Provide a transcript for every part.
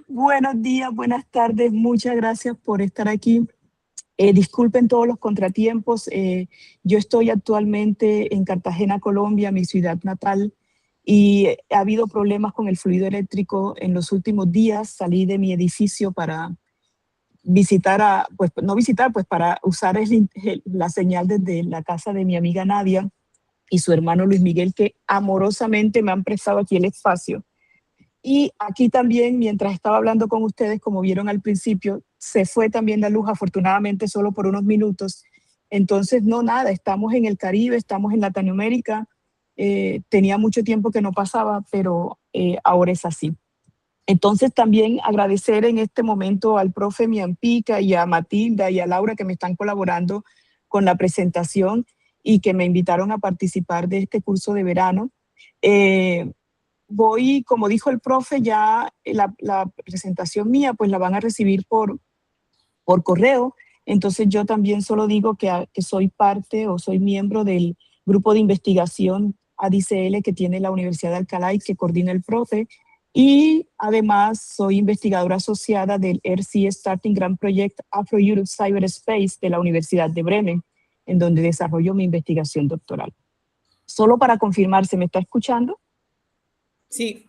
Buenos días, buenas tardes, muchas gracias por estar aquí. Disculpen todos los contratiempos. Yo estoy actualmente en Cartagena, Colombia, mi ciudad natal, y ha habido problemas con el fluido eléctrico en los últimos días. Salí de mi edificio para visitar, pues no visitar, pues para usar la señal desde la casa de mi amiga Nadia y su hermano Luis Miguel, que amorosamente me han prestado aquí el espacio. Y aquí también, mientras estaba hablando con ustedes, como vieron al principio, se fue también la luz, afortunadamente solo por unos minutos. Entonces, no, nada, estamos en el Caribe, estamos en Latinoamérica. Tenía mucho tiempo que no pasaba, pero ahora es así. Entonces, también agradecer en este momento al profe Miampica y a Matilda y a Laura que me están colaborando con la presentación y que me invitaron a participar de este curso de verano. Voy, como dijo el profe, ya la presentación mía, pues la van a recibir por correo. Entonces yo también solo digo que soy parte o soy miembro del grupo de investigación ADICL que tiene la Universidad de Alcalá y que coordina el profe. Y además soy investigadora asociada del RC Starting Grant Project Afro-Europe Cyberspace de la Universidad de Bremen, en donde desarrollo mi investigación doctoral. Solo para confirmar, ¿se me está escuchando? Sí.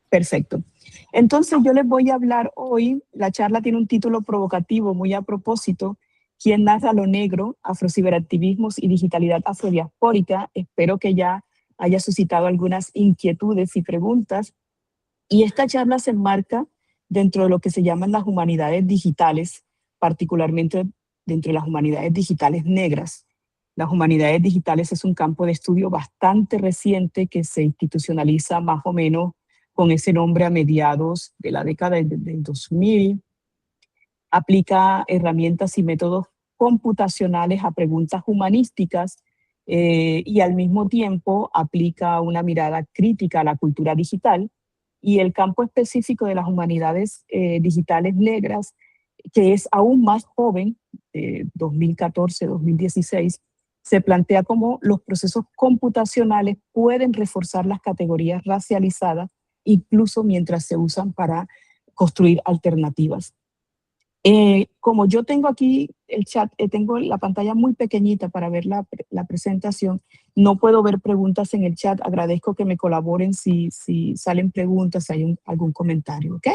Perfecto. Entonces yo les voy a hablar hoy, la charla tiene un título provocativo muy a propósito, ¿Quién narra lo negro? Afrociberactivismos y digitalidad afrodiaspórica. Espero que ya haya suscitado algunas inquietudes y preguntas. Y esta charla se enmarca dentro de lo que se llaman las humanidades digitales, particularmente dentro de las humanidades digitales negras. Las humanidades digitales es un campo de estudio bastante reciente que se institucionaliza más o menos con ese nombre a mediados de la década del 2000. Aplica herramientas y métodos computacionales a preguntas humanísticas y al mismo tiempo aplica una mirada crítica a la cultura digital. Y el campo específico de las humanidades digitales negras, que es aún más joven, 2014-2016, se plantea cómo los procesos computacionales pueden reforzar las categorías racializadas, incluso mientras se usan para construir alternativas. Como yo tengo aquí el chat, tengo la pantalla muy pequeñita para ver la presentación, no puedo ver preguntas en el chat. Agradezco que me colaboren si salen preguntas, si hay algún comentario, ¿ok?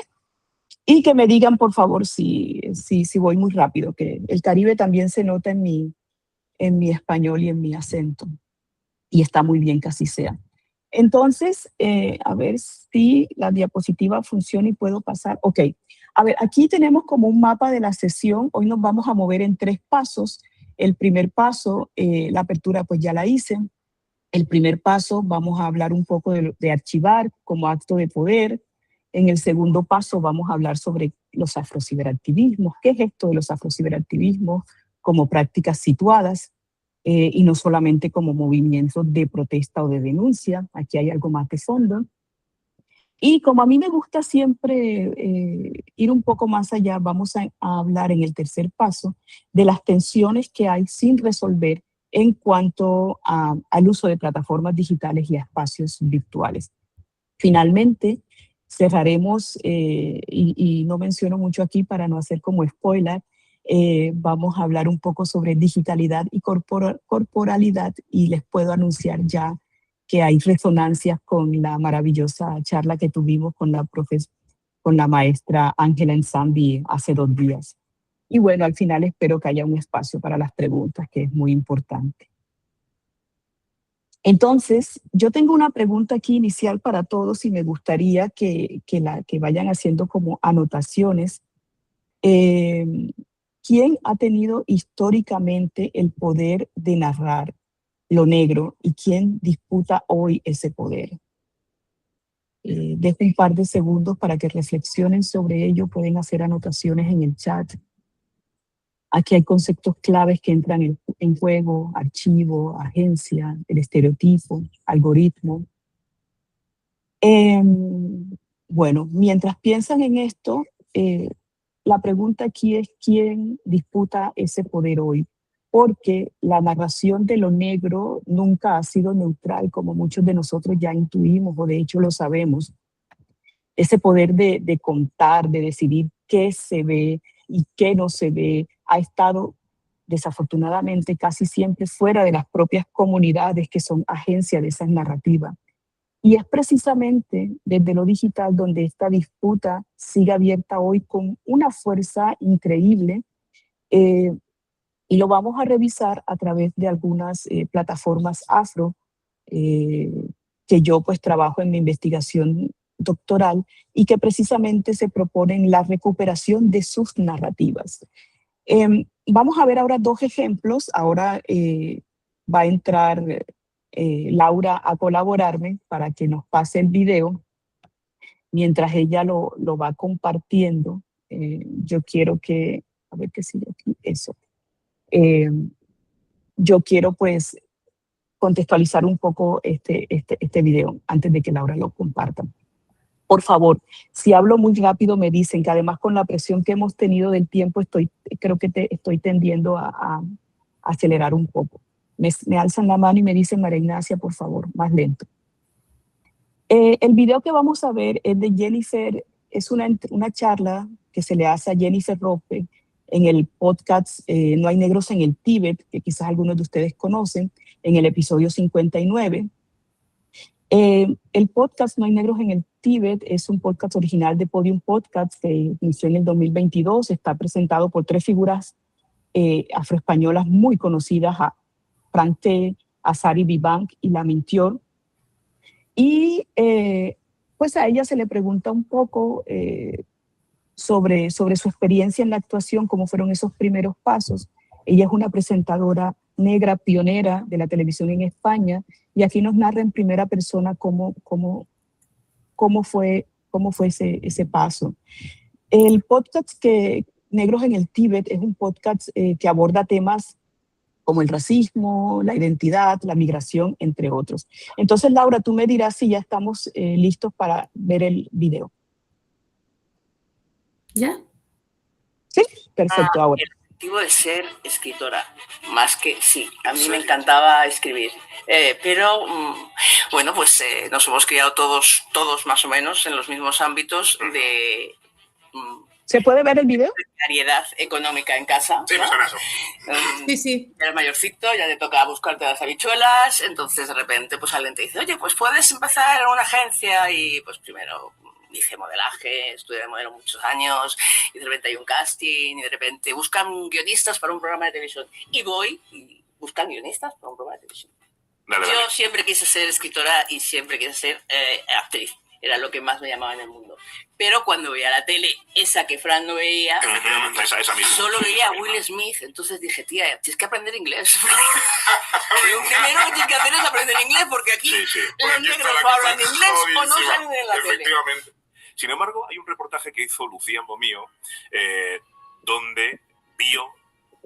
Y que me digan, por favor, si voy muy rápido, que el Caribe también se nota en mi español y en mi acento. Y está muy bien que así sea. Entonces, a ver si la diapositiva funciona y puedo pasar. Ok. A ver, aquí tenemos como un mapa de la sesión. Hoy nos vamos a mover en 3 pasos. El primer paso, la apertura pues ya la hice. El primer paso vamos a hablar un poco de archivar como acto de poder. En el segundo paso vamos a hablar sobre los afrociberactivismos. ¿Qué es esto de los afrociberactivismos como prácticas situadas? Y no solamente como movimientos de protesta o de denuncia. Aquí hay algo más de fondo. Y como a mí me gusta siempre ir un poco más allá, vamos a hablar en el tercer paso de las tensiones que hay sin resolver en cuanto al uso de plataformas digitales y a espacios virtuales. Finalmente, cerraremos, y no menciono mucho aquí para no hacer como spoiler, vamos a hablar un poco sobre digitalidad y corporalidad, y les puedo anunciar ya que hay resonancias con la maravillosa charla que tuvimos con la maestra Ángela Ensambi hace 2 días. Y bueno, al final espero que haya un espacio para las preguntas, que es muy importante. Entonces, yo tengo una pregunta aquí inicial para todos y me gustaría que vayan haciendo como anotaciones. ¿Quién ha tenido históricamente el poder de narrar lo negro y quién disputa hoy ese poder? Dejo un par de segundos para que reflexionen sobre ello. Pueden hacer anotaciones en el chat. Aquí hay conceptos claves que entran en juego: archivo, agencia, el estereotipo, algoritmo. Bueno, mientras piensan en esto, la pregunta aquí es quién disputa ese poder hoy, porque la narración de lo negro nunca ha sido neutral, como muchos de nosotros ya intuimos o de hecho lo sabemos. ese poder de contar, de decidir qué se ve y qué no se ve, ha estado desafortunadamente casi siempre fuera de las propias comunidades que son agencia de esas narrativas. Y es precisamente desde lo digital donde esta disputa sigue abierta hoy con una fuerza increíble, y lo vamos a revisar a través de algunas plataformas afro, eh, que yo pues trabajo en mi investigación doctoral y que precisamente se proponen la recuperación de sus narrativas. Vamos a ver ahora dos ejemplos. Ahora va a entrar Laura a colaborarme para que nos pase el video. Mientras ella lo va compartiendo, yo quiero que, a ver qué sigue aquí, eso. Eh, yo quiero pues contextualizar un poco este video antes de que Laura lo comparta. Por favor, si hablo muy rápido me dicen, que además con la presión que hemos tenido del tiempo creo que estoy tendiendo a acelerar un poco. Me alzan la mano y me dicen, María Ignacia, por favor, más lento. El video que vamos a ver es de Jennifer, es una charla que se le hace a Jennifer Rope en el podcast No hay negros en el Tíbet, que quizás algunos de ustedes conocen, en el episodio 59. El podcast No hay negros en el Tíbet es un podcast original de Podium Podcast que inició en el 2022. Está presentado por tres figuras afroespañolas muy conocidas, a Frank T., a Sari Vivank y La Mintior. Y pues a ella se le pregunta un poco sobre su experiencia en la actuación, cómo fueron esos primeros pasos. Ella es una presentadora negra pionera de la televisión en España y aquí nos narra en primera persona cómo fue ese paso. El podcast Negros en el Tíbet es un podcast que aborda temas como el racismo, la identidad, la migración, entre otros. Entonces, Laura, tú me dirás si ya estamos listos para ver el video. ¿Ya? Sí, perfecto. Ahora. El objetivo de ser escritora, más que, sí, a mí me encantaba escribir, pero bueno, pues nos hemos criado todos más o menos en los mismos ámbitos de... ¿Se puede ver el video? Precariedad económica en casa. Sí, ¿no? me suena eso. Sí. Ya eres mayorcito, ya te toca buscarte las habichuelas, entonces de repente pues alguien te dice, oye, pues puedes empezar en una agencia y pues primero hice modelaje, estudié de modelo muchos años y de repente hay un casting y de repente buscan guionistas para un programa de televisión y voy y buscan guionistas para un programa de televisión. Yo siempre quise ser escritora y siempre quise ser actriz. Era lo que más me llamaba en el mundo. Pero cuando veía la tele, esa que Fran no veía, esa misma. Solo veía a Will Smith. Entonces dije, tía, tienes que aprender inglés. Lo primero que tienes que hacer es aprender inglés, porque aquí los negros hablan inglés o no salen en la tele. Efectivamente. Sin embargo, hay un reportaje que hizo Lucía Mbomío, donde vio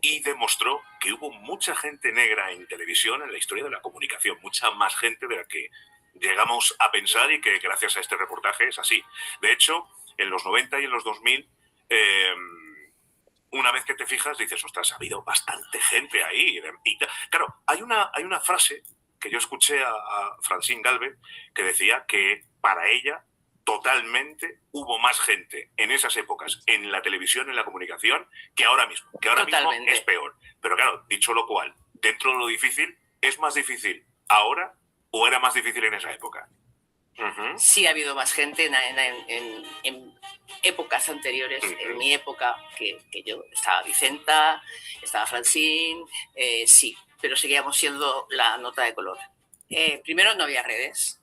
y demostró que hubo mucha gente negra en televisión en la historia de la comunicación, mucha más gente de la que llegamos a pensar y que gracias a este reportaje es así. De hecho, en los 90 y en los 2000, una vez que te fijas, dices, ostras, ha habido bastante gente ahí. Y claro, hay una frase que yo escuché a Francine Galvez que decía que para ella totalmente hubo más gente en esas épocas en la televisión, en la comunicación, que ahora mismo. Que ahora mismo es peor. Pero claro, dicho lo cual, dentro de lo difícil, ¿es más difícil ahora o era más difícil en esa época? Sí ha habido más gente en épocas anteriores. En mi época, que yo estaba Vicenta, estaba Francine, sí, pero seguíamos siendo la nota de color. Primero no había redes,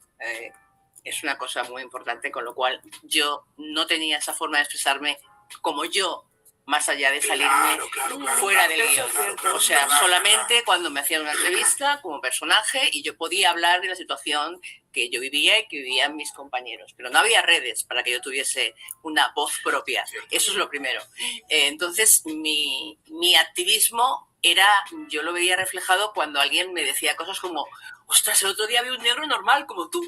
es una cosa muy importante, con lo cual yo no tenía esa forma de expresarme como yo, más allá de salirme fuera del guión. O sea, solamente cuando me hacían una entrevista como personaje y yo podía hablar de la situación que yo vivía y que vivían mis compañeros. Pero no había redes para que yo tuviese una voz propia. Eso es lo primero. Entonces, mi activismo yo lo veía reflejado cuando alguien me decía cosas como, ostras, el otro día vi un negro normal como tú.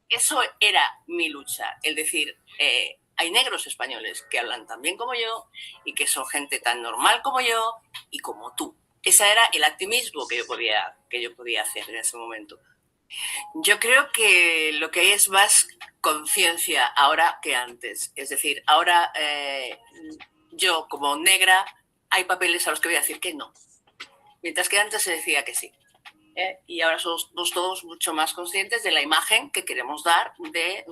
Eso era mi lucha, el decir, hay negros españoles que hablan tan bien como yo y que son gente tan normal como yo y como tú. Ese era el activismo que yo podía hacer en ese momento. Yo creo que lo que hay es más conciencia ahora que antes. Es decir, ahora yo como negra hay papeles a los que voy a decir que no, mientras que antes se decía que sí. Y ahora somos todos mucho más conscientes de la imagen que queremos dar de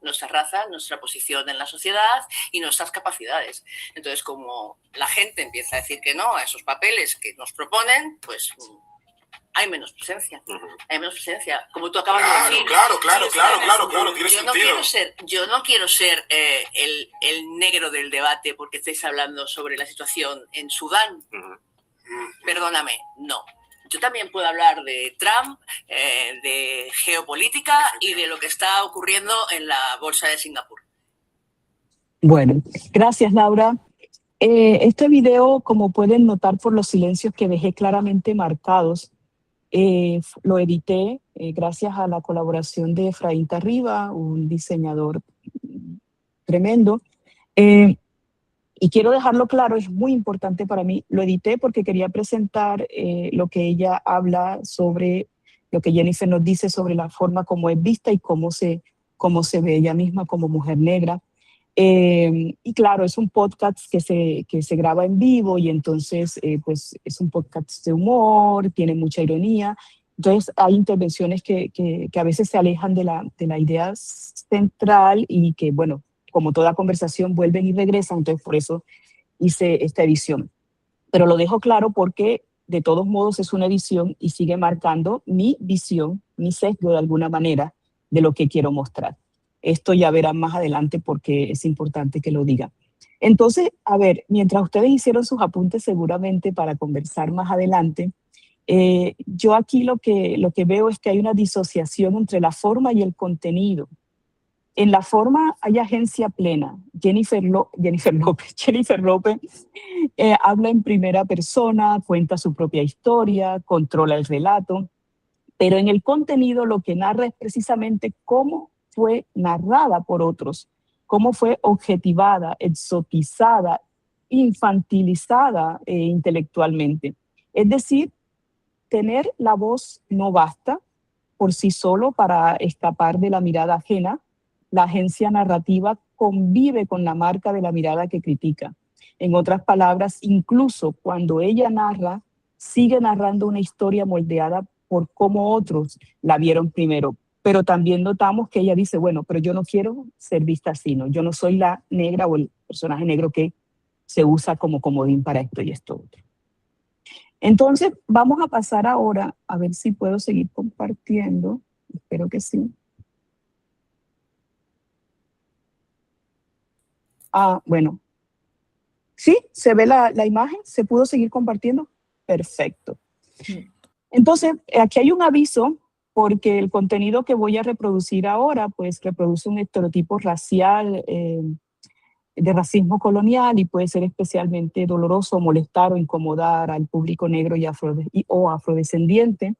nuestra raza, nuestra posición en la sociedad y nuestras capacidades. Entonces, como la gente empieza a decir que no a esos papeles que nos proponen, pues hay menos presencia. Hay menos presencia. Como tú acabas de decir. Claro, tiene sentido. Yo no quiero ser el negro del debate porque estáis hablando sobre la situación en Sudán. Perdóname, no. Yo también puedo hablar de Trump, de geopolítica y de lo que está ocurriendo en la bolsa de Singapur. Bueno, gracias, Laura. Este video, como pueden notar por los silencios que dejé claramente marcados, lo edité gracias a la colaboración de Efraín Tarriba, un diseñador tremendo. Y quiero dejarlo claro, es muy importante para mí. Lo edité porque quería presentar lo que ella habla sobre, lo que Jennifer nos dice sobre la forma como es vista y cómo se ve ella misma como mujer negra. Y claro, es un podcast que se graba en vivo y entonces pues es un podcast de humor, tiene mucha ironía. Entonces hay intervenciones que a veces se alejan de la idea central y que, bueno, como toda conversación, vuelven y regresan. Entonces por eso hice esta edición. Pero lo dejo claro porque de todos modos es una edición y sigue marcando mi visión, mi sesgo de alguna manera de lo que quiero mostrar. Esto ya verán más adelante porque es importante que lo diga. Entonces, a ver, mientras ustedes hicieron sus apuntes seguramente para conversar más adelante, yo aquí lo que veo es que hay una disociación entre la forma y el contenido. En la forma hay agencia plena. Jennifer López habla en primera persona, cuenta su propia historia, controla el relato, pero en el contenido lo que narra es precisamente cómo fue narrada por otros, cómo fue objetivada, exotizada, infantilizada intelectualmente. Es decir, tener la voz no basta por sí solo para escapar de la mirada ajena. La agencia narrativa convive con la marca de la mirada que critica. En otras palabras, incluso cuando ella narra, sigue narrando una historia moldeada por cómo otros la vieron primero. Pero también notamos que ella dice, bueno, pero yo no quiero ser vista así, ¿no? Yo no soy la negra o el personaje negro que se usa como comodín para esto y esto otro. Entonces, vamos a pasar ahora a ver si puedo seguir compartiendo. Espero que sí. Bueno. ¿Sí? ¿Se ve la imagen? ¿Se pudo seguir compartiendo? Perfecto. Entonces, aquí hay un aviso porque el contenido que voy a reproducir ahora, pues reproduce un estereotipo racial, de racismo colonial y puede ser especialmente doloroso, molestar o incomodar al público negro o afrodescendiente.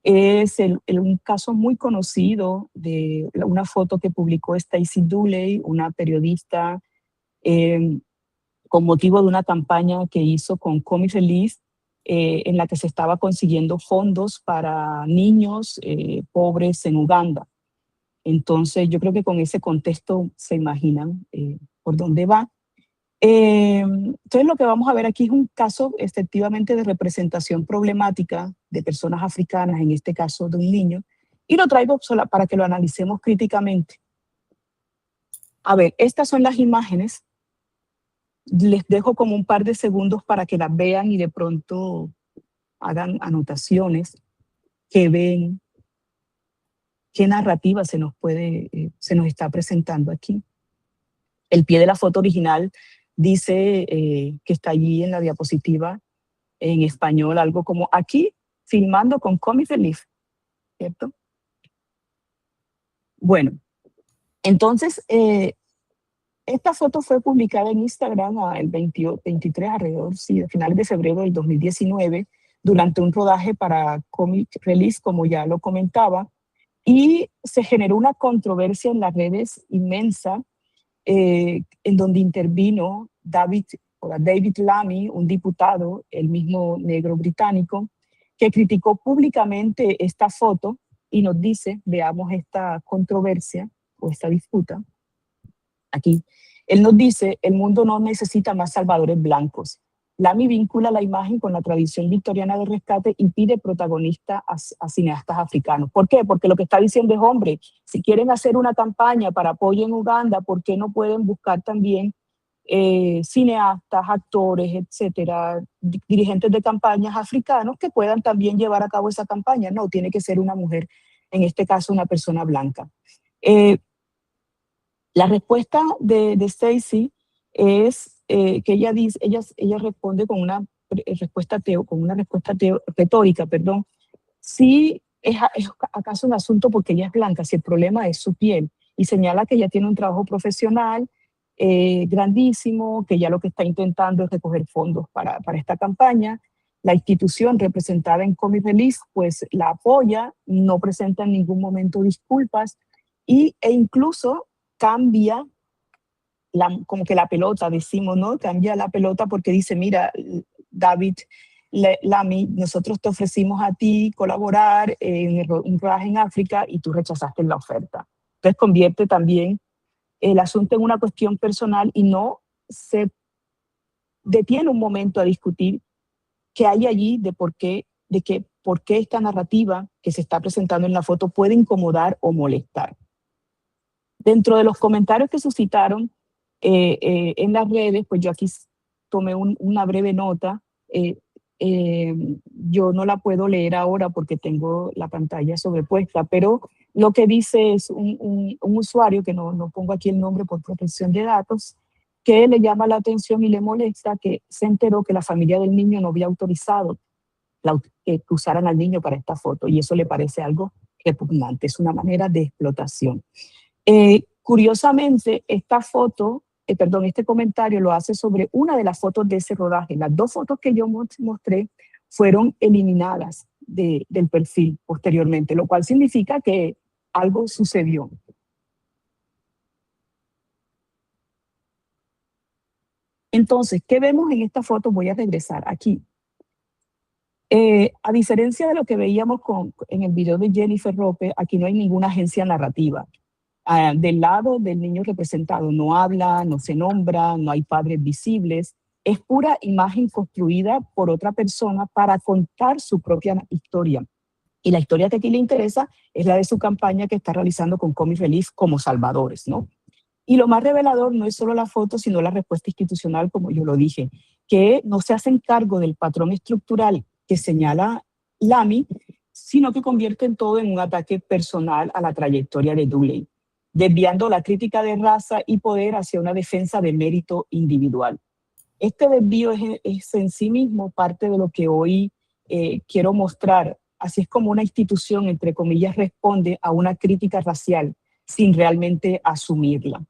Es un caso muy conocido de una foto que publicó Stacey Dooley, una periodista, con motivo de una campaña que hizo con Comic Relief, en la que se estaba consiguiendo fondos para niños pobres en Uganda. Entonces, yo creo que con ese contexto se imaginan por dónde va. Entonces, lo que vamos a ver aquí es un caso efectivamente de representación problemática de personas africanas, en este caso de un niño, y lo traigo para que lo analicemos críticamente. A ver, estas son las imágenes. Les dejo como un par de segundos para que las vean y de pronto hagan anotaciones, que ven qué narrativa se nos está presentando aquí. El pie de la foto original dice que está allí en la diapositiva en español, algo como aquí filmando con Comic Relief, ¿cierto? Bueno, entonces esta foto fue publicada en Instagram el 23, alrededor, sí, a finales de febrero del 2019, durante un rodaje para Comic Relief, como ya lo comentaba, y se generó una controversia en las redes inmensa, en donde intervino David Lammy, un diputado, el mismo negro británico, que criticó públicamente esta foto y nos dice, veamos esta controversia o esta disputa, aquí, él nos dice, el mundo no necesita más salvadores blancos. Lamy vincula la imagen con la tradición victoriana de rescate y pide protagonistas a cineastas africanos. ¿Por qué? Porque lo que está diciendo es, hombre, si quieren hacer una campaña para apoyo en Uganda, ¿por qué no pueden buscar también cineastas, actores, etcétera, dirigentes de campañas africanos que puedan también llevar a cabo esa campaña? No, tiene que ser una mujer, en este caso una persona blanca. La respuesta de Stacey es que ella dice, ella responde con una respuesta retórica, perdón. Si es acaso un asunto porque ella es blanca, si el problema es su piel, y señala que ella tiene un trabajo profesional grandísimo, que ya lo que está intentando es recoger fondos para esta campaña. La institución representada en Comic Relief pues la apoya, no presenta en ningún momento disculpas e incluso cambia como que la pelota, decimos, ¿no? Cambia la pelota porque dice, mira, David Lamy, nosotros te ofrecimos a ti colaborar en un rodaje en África y tú rechazaste la oferta. Entonces convierte también el asunto en una cuestión personal y no se detiene un momento a discutir qué hay allí de por qué esta narrativa que se está presentando en la foto puede incomodar o molestar. Dentro de los comentarios que suscitaron en las redes, pues yo aquí tomé una breve nota. Yo no la puedo leer ahora porque tengo la pantalla sobrepuesta, pero lo que dice es un usuario, que no pongo aquí el nombre por protección de datos, que le llama la atención y le molesta que se enteró que la familia del niño no había autorizado que usaran al niño para esta foto, y eso le parece algo repugnante, es una manera de explotación. Curiosamente, este comentario lo hace sobre una de las fotos de ese rodaje. Las dos fotos que yo mostré fueron eliminadas del perfil posteriormente, lo cual significa que algo sucedió. Entonces, ¿qué vemos en esta foto? Voy a regresar aquí. A diferencia de lo que veíamos en el video de Jennifer Rope, aquí no hay ninguna agencia narrativa. Del lado del niño representado no habla, no se nombra, no hay padres visibles, es pura imagen construida por otra persona para contar su propia historia. Y la historia que aquí le interesa es la de su campaña que está realizando con Comic Relief como salvadores, ¿no? Y lo más revelador no es solo la foto, sino la respuesta institucional, como yo lo dije, que no se hacen cargo del patrón estructural que señala Lamy, sino que convierten todo en un ataque personal a la trayectoria de Dooley, desviando la crítica de raza y poder hacia una defensa de mérito individual. Este desvío es en sí mismo parte de lo que hoy quiero mostrar. Así es como una institución, entre comillas, responde a una crítica racial sin realmente asumirla.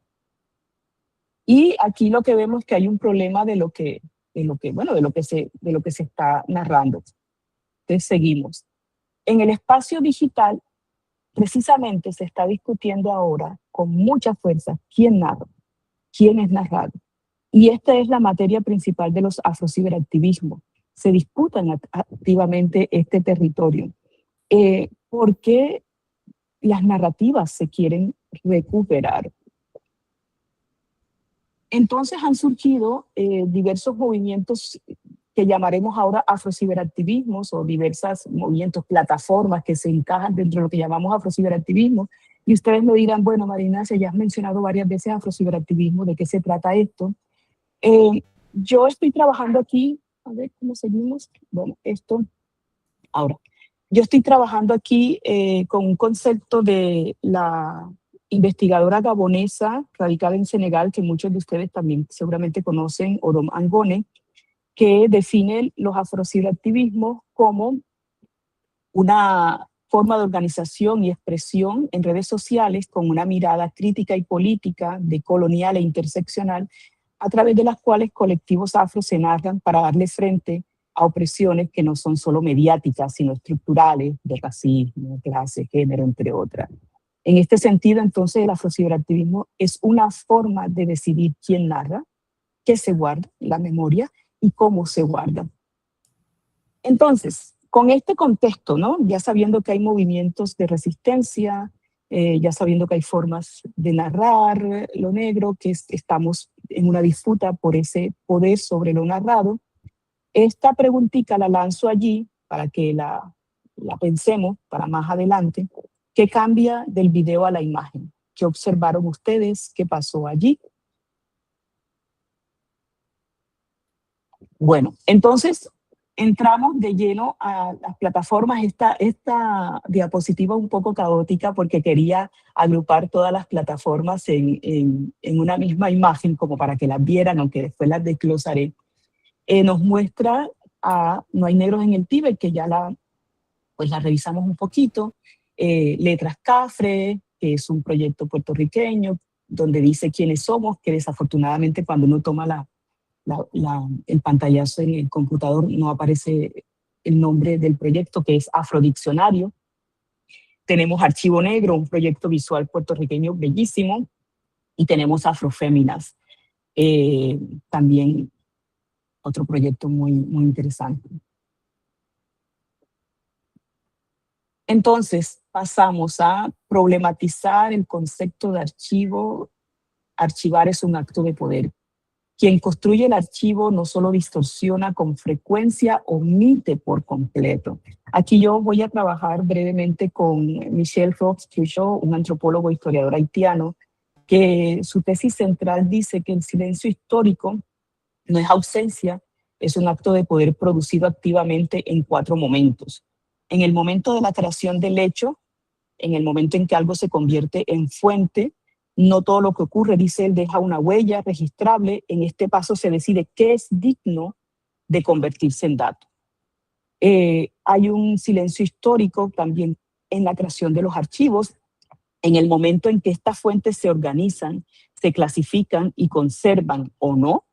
Y aquí lo que vemos es que hay un problema de lo que se está narrando. Entonces seguimos. En el espacio digital, precisamente se está discutiendo ahora con mucha fuerza quién narra, quién es narrado. Y esta es la materia principal de los afrociberactivismos. Se disputan activamente este territorio. ¿Por qué las narrativas se quieren recuperar? Entonces han surgido diversos movimientos que llamaremos ahora afrociberactivismos, o diversos movimientos, plataformas que se encajan dentro de lo que llamamos afrociberactivismo. Y ustedes me dirán, bueno, María Ignacia, ya has mencionado varias veces afrociberactivismo, ¿de qué se trata esto? Yo estoy trabajando aquí, a ver cómo seguimos. Bueno, yo estoy trabajando aquí con un concepto de la investigadora gabonesa radicada en Senegal, que muchos de ustedes también seguramente conocen, Orom Angone, que define los afrociberactivismos como una forma de organización y expresión en redes sociales con una mirada crítica y política, decolonial e interseccional, a través de las cuales colectivos afro se narran para darle frente a opresiones que no son solo mediáticas, sino estructurales, de racismo, clase, género, entre otras. En este sentido, entonces, el afrociberactivismo es una forma de decidir quién narra, qué se guarda en la memoria y cómo se guarda. Entonces, Con este contexto, ¿no? Ya sabiendo que hay movimientos de resistencia, ya sabiendo que hay formas de narrar lo negro, que estamos en una disputa por ese poder sobre lo narrado, esta preguntita la lanzo allí para que la pensemos para más adelante. ¿Qué cambia del video a la imagen? ¿Qué observaron ustedes? ¿Qué pasó allí? Bueno, entonces entramos de lleno a las plataformas. Esta diapositiva un poco caótica porque quería agrupar todas las plataformas en una misma imagen como para que las vieran, aunque después las desglosaré. Nos muestra a No hay negros en el Tíbet, que ya la revisamos un poquito. Letras Cafre, que es un proyecto puertorriqueño, donde dice quiénes somos, que desafortunadamente cuando uno toma el pantallazo en el computador no aparece el nombre del proyecto, que es Afrodiccionario. Tenemos Archivo Negro, un proyecto visual puertorriqueño bellísimo, y tenemos Afroféminas, también otro proyecto muy, muy interesante. Entonces, pasamos a problematizar el concepto de archivo. Archivar es un acto de poder. Quien construye el archivo no solo distorsiona con frecuencia, omite por completo. Aquí yo voy a trabajar brevemente con Michel Roch-Truchot, un antropólogo e historiador haitiano, que su tesis central dice que el silencio histórico no es ausencia, es un acto de poder producido activamente en 4 momentos. En el momento de la creación del hecho, en el momento en que algo se convierte en fuente, no todo lo que ocurre, dice él, deja una huella registrable. En este paso se decide qué es digno de convertirse en dato. Hay un silencio histórico también en la creación de los archivos, en el momento en que estas fuentes se organizan, se clasifican y conservan o no.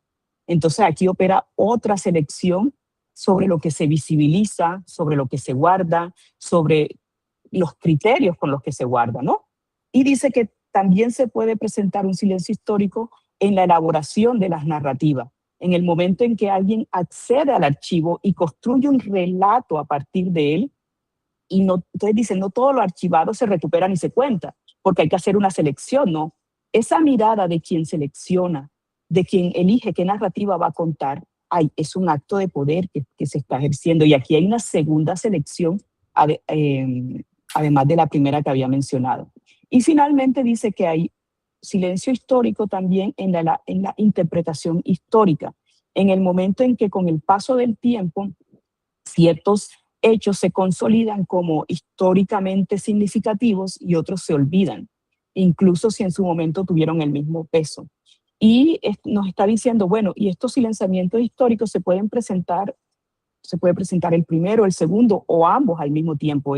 Entonces aquí opera otra selección sobre lo que se visibiliza, sobre lo que se guarda, sobre los criterios con los que se guarda, ¿no? Y dice que también se puede presentar un silencio histórico en la elaboración de las narrativas, en el momento en que alguien accede al archivo y construye un relato a partir de él. Y no, entonces dicen, no todo lo archivado se recupera ni se cuenta, porque hay que hacer una selección, ¿no? Esa mirada de quien selecciona, de quien elige qué narrativa va a contar, es un acto de poder que se está ejerciendo. Y aquí hay una segunda selección, además de la primera que había mencionado. Y finalmente dice que hay silencio histórico también en la interpretación histórica, en el momento en que con el paso del tiempo ciertos hechos se consolidan como históricamente significativos y otros se olvidan, incluso si en su momento tuvieron el mismo peso. Y nos está diciendo, bueno, y estos silenciamientos históricos se puede presentar el primero, el segundo o ambos al mismo tiempo.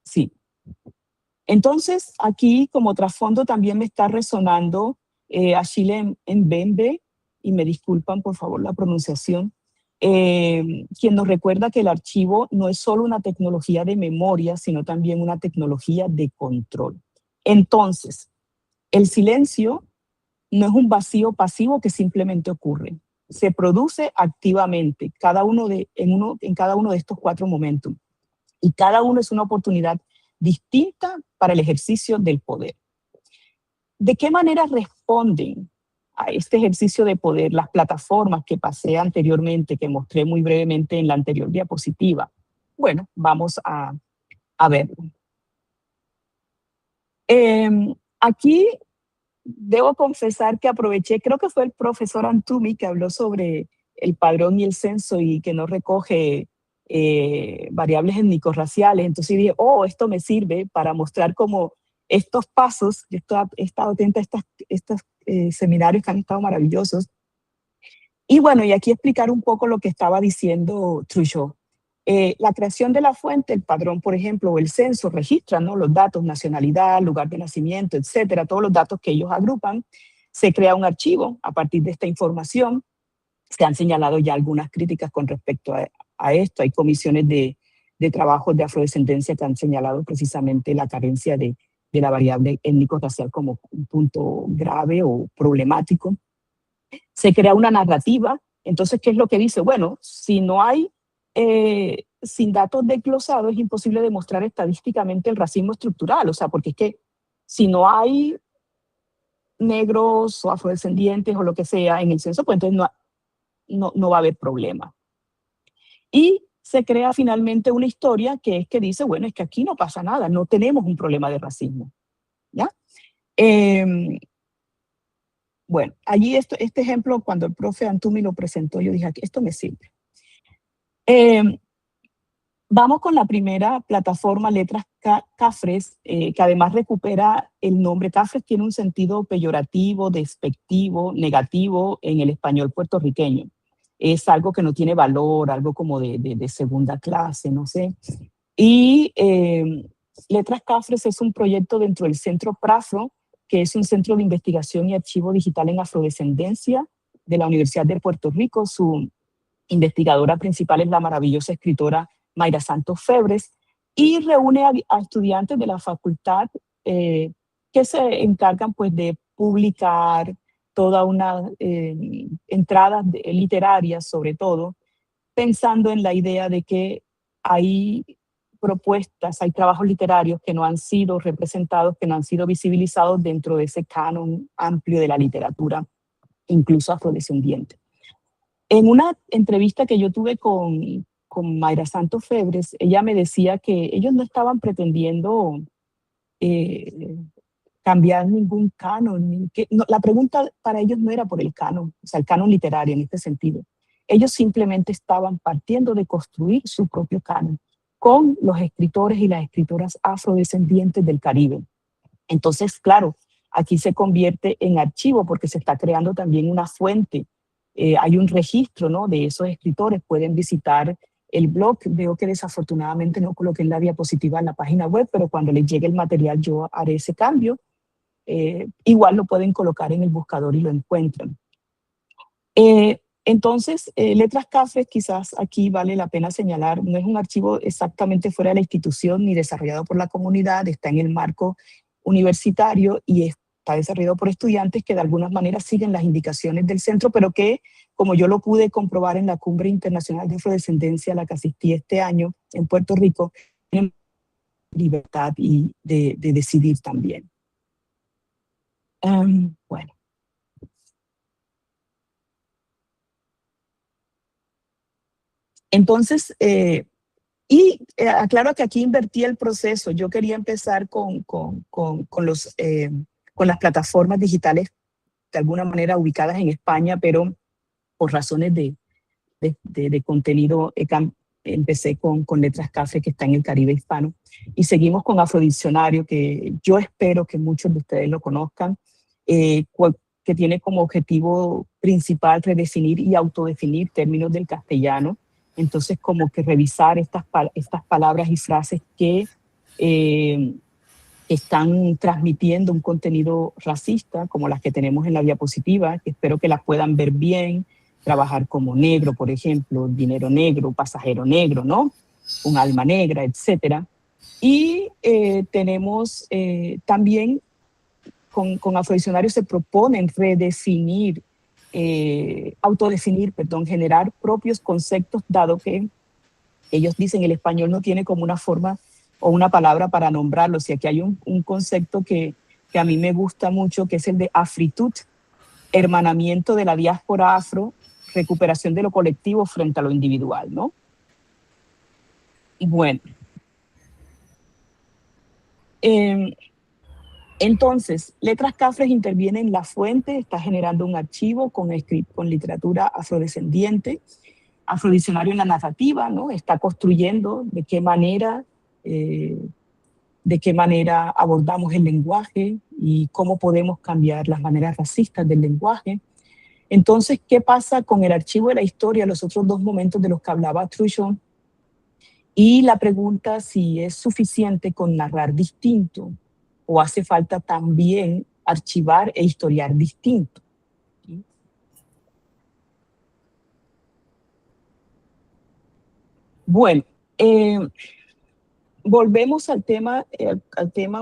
Sí. Entonces, aquí como trasfondo también me está resonando Achille Mbembe, y me disculpan por favor la pronunciación, quien nos recuerda que el archivo no es solo una tecnología de memoria, sino también una tecnología de control. Entonces, el silencio no es un vacío pasivo que simplemente ocurre. Se produce activamente en cada uno de estos 4 momentos. Y cada uno es una oportunidad distinta para el ejercicio del poder. ¿De qué manera responden a este ejercicio de poder las plataformas que pasé anteriormente, que mostré muy brevemente en la anterior diapositiva? Bueno, vamos a verlo. Aquí debo confesar que aproveché, creo que fue el profesor Antumi que habló sobre el padrón y el censo y que no recoge variables étnico-raciales. Entonces dije, esto me sirve para mostrar cómo estos pasos, he estado atenta a estos seminarios que han estado maravillosos. Y bueno, y aquí explicar un poco lo que estaba diciendo Truchot. La creación de la fuente, el padrón, por ejemplo, o el censo, registran, ¿no?, los datos, nacionalidad, lugar de nacimiento, etcétera, todos los datos que ellos agrupan. Se crea un archivo a partir de esta información. Se han señalado ya algunas críticas con respecto a esto. Hay comisiones de trabajos de afrodescendencia que han señalado precisamente la carencia de la variable étnico-racial como un punto grave o problemático. Se crea una narrativa. Entonces, ¿qué es lo que dice? Bueno, si no hay sin datos desglosados es imposible demostrar estadísticamente el racismo estructural, o sea, porque es que si no hay negros o afrodescendientes o lo que sea en el censo, pues entonces no va a haber problema. Y se crea finalmente una historia que dice, bueno, es que aquí no pasa nada, no tenemos un problema de racismo, ¿ya? Bueno, allí este ejemplo, cuando el profe Antumi lo presentó, yo dije, esto me sirve. Vamos con la primera plataforma, Letras Cafres, que además recupera el nombre. Cafres tiene un sentido peyorativo, despectivo, negativo en el español puertorriqueño. Es algo que no tiene valor, algo como de segunda clase, no sé. Y Letras Cafres es un proyecto dentro del Centro PRAFRO, que es un centro de investigación y archivo digital en afrodescendencia de la Universidad de Puerto Rico. Su investigadora principal es la maravillosa escritora Mayra Santos Febres, y reúne a estudiantes de la facultad que se encargan pues de publicar toda una entradas literarias, sobre todo, pensando en la idea de que hay propuestas, hay trabajos literarios que no han sido representados, que no han sido visibilizados dentro de ese canon amplio de la literatura, incluso afrodescendiente. En una entrevista que yo tuve con Mayra Santos Febres, ella me decía que ellos no estaban pretendiendo cambiar ningún canon. La pregunta para ellos no era por el canon, o sea, el canon literario en este sentido. Ellos simplemente estaban partiendo de construir su propio canon con los escritores y las escritoras afrodescendientes del Caribe. Entonces, claro, aquí se convierte en archivo porque se está creando también una fuente. Hay un registro, ¿no?, de esos escritores. Pueden visitar el blog. Veo que desafortunadamente no coloqué la diapositiva en la página web, pero cuando les llegue el material yo haré ese cambio. Igual lo pueden colocar en el buscador y lo encuentran. Entonces, Letras Cafres, quizás aquí vale la pena señalar, no es un archivo exactamente fuera de la institución ni desarrollado por la comunidad, está en el marco universitario y está desarrollado por estudiantes que de alguna manera siguen las indicaciones del centro, pero que, como yo lo pude comprobar en la Cumbre Internacional de Afrodescendencia a la que asistí este año en Puerto Rico, tienen libertad y de decidir también. Bueno. Entonces, aclaro que aquí invertí el proceso. Yo quería empezar con las plataformas digitales de alguna manera ubicadas en España, pero por razones de contenido empecé con Letras Cafres, que está en el Caribe hispano, y seguimos con Afrodiccionario, que yo espero que muchos de ustedes lo conozcan, que tiene como objetivo principal redefinir y autodefinir términos del castellano. Entonces, como que revisar estas palabras y frases que están transmitiendo un contenido racista, como las que tenemos en la diapositiva, que espero que las puedan ver bien. Trabajar como negro, por ejemplo, dinero negro, pasajero negro, ¿no? Un alma negra, etc. Y tenemos también, con Afrodiccionario se proponen redefinir, generar propios conceptos, dado que ellos dicen el español no tiene como una forma o una palabra para nombrarlos. Y aquí hay un concepto que a mí me gusta mucho, que es el de afritud, hermanamiento de la diáspora afro, recuperación de lo colectivo frente a lo individual, ¿no? Y bueno. Entonces, Letras Cafres interviene en la fuente, está generando un archivo con literatura afrodescendiente, Afrodiccionario en la narrativa, ¿no? Está construyendo de qué manera abordamos el lenguaje y cómo podemos cambiar las maneras racistas del lenguaje. Entonces, ¿qué pasa con el archivo de la historia, los otros dos momentos de los que hablaba Truchon? Y la pregunta si es suficiente con narrar distinto o hace falta también archivar e historiar distinto. ¿Sí? Bueno, volvemos al tema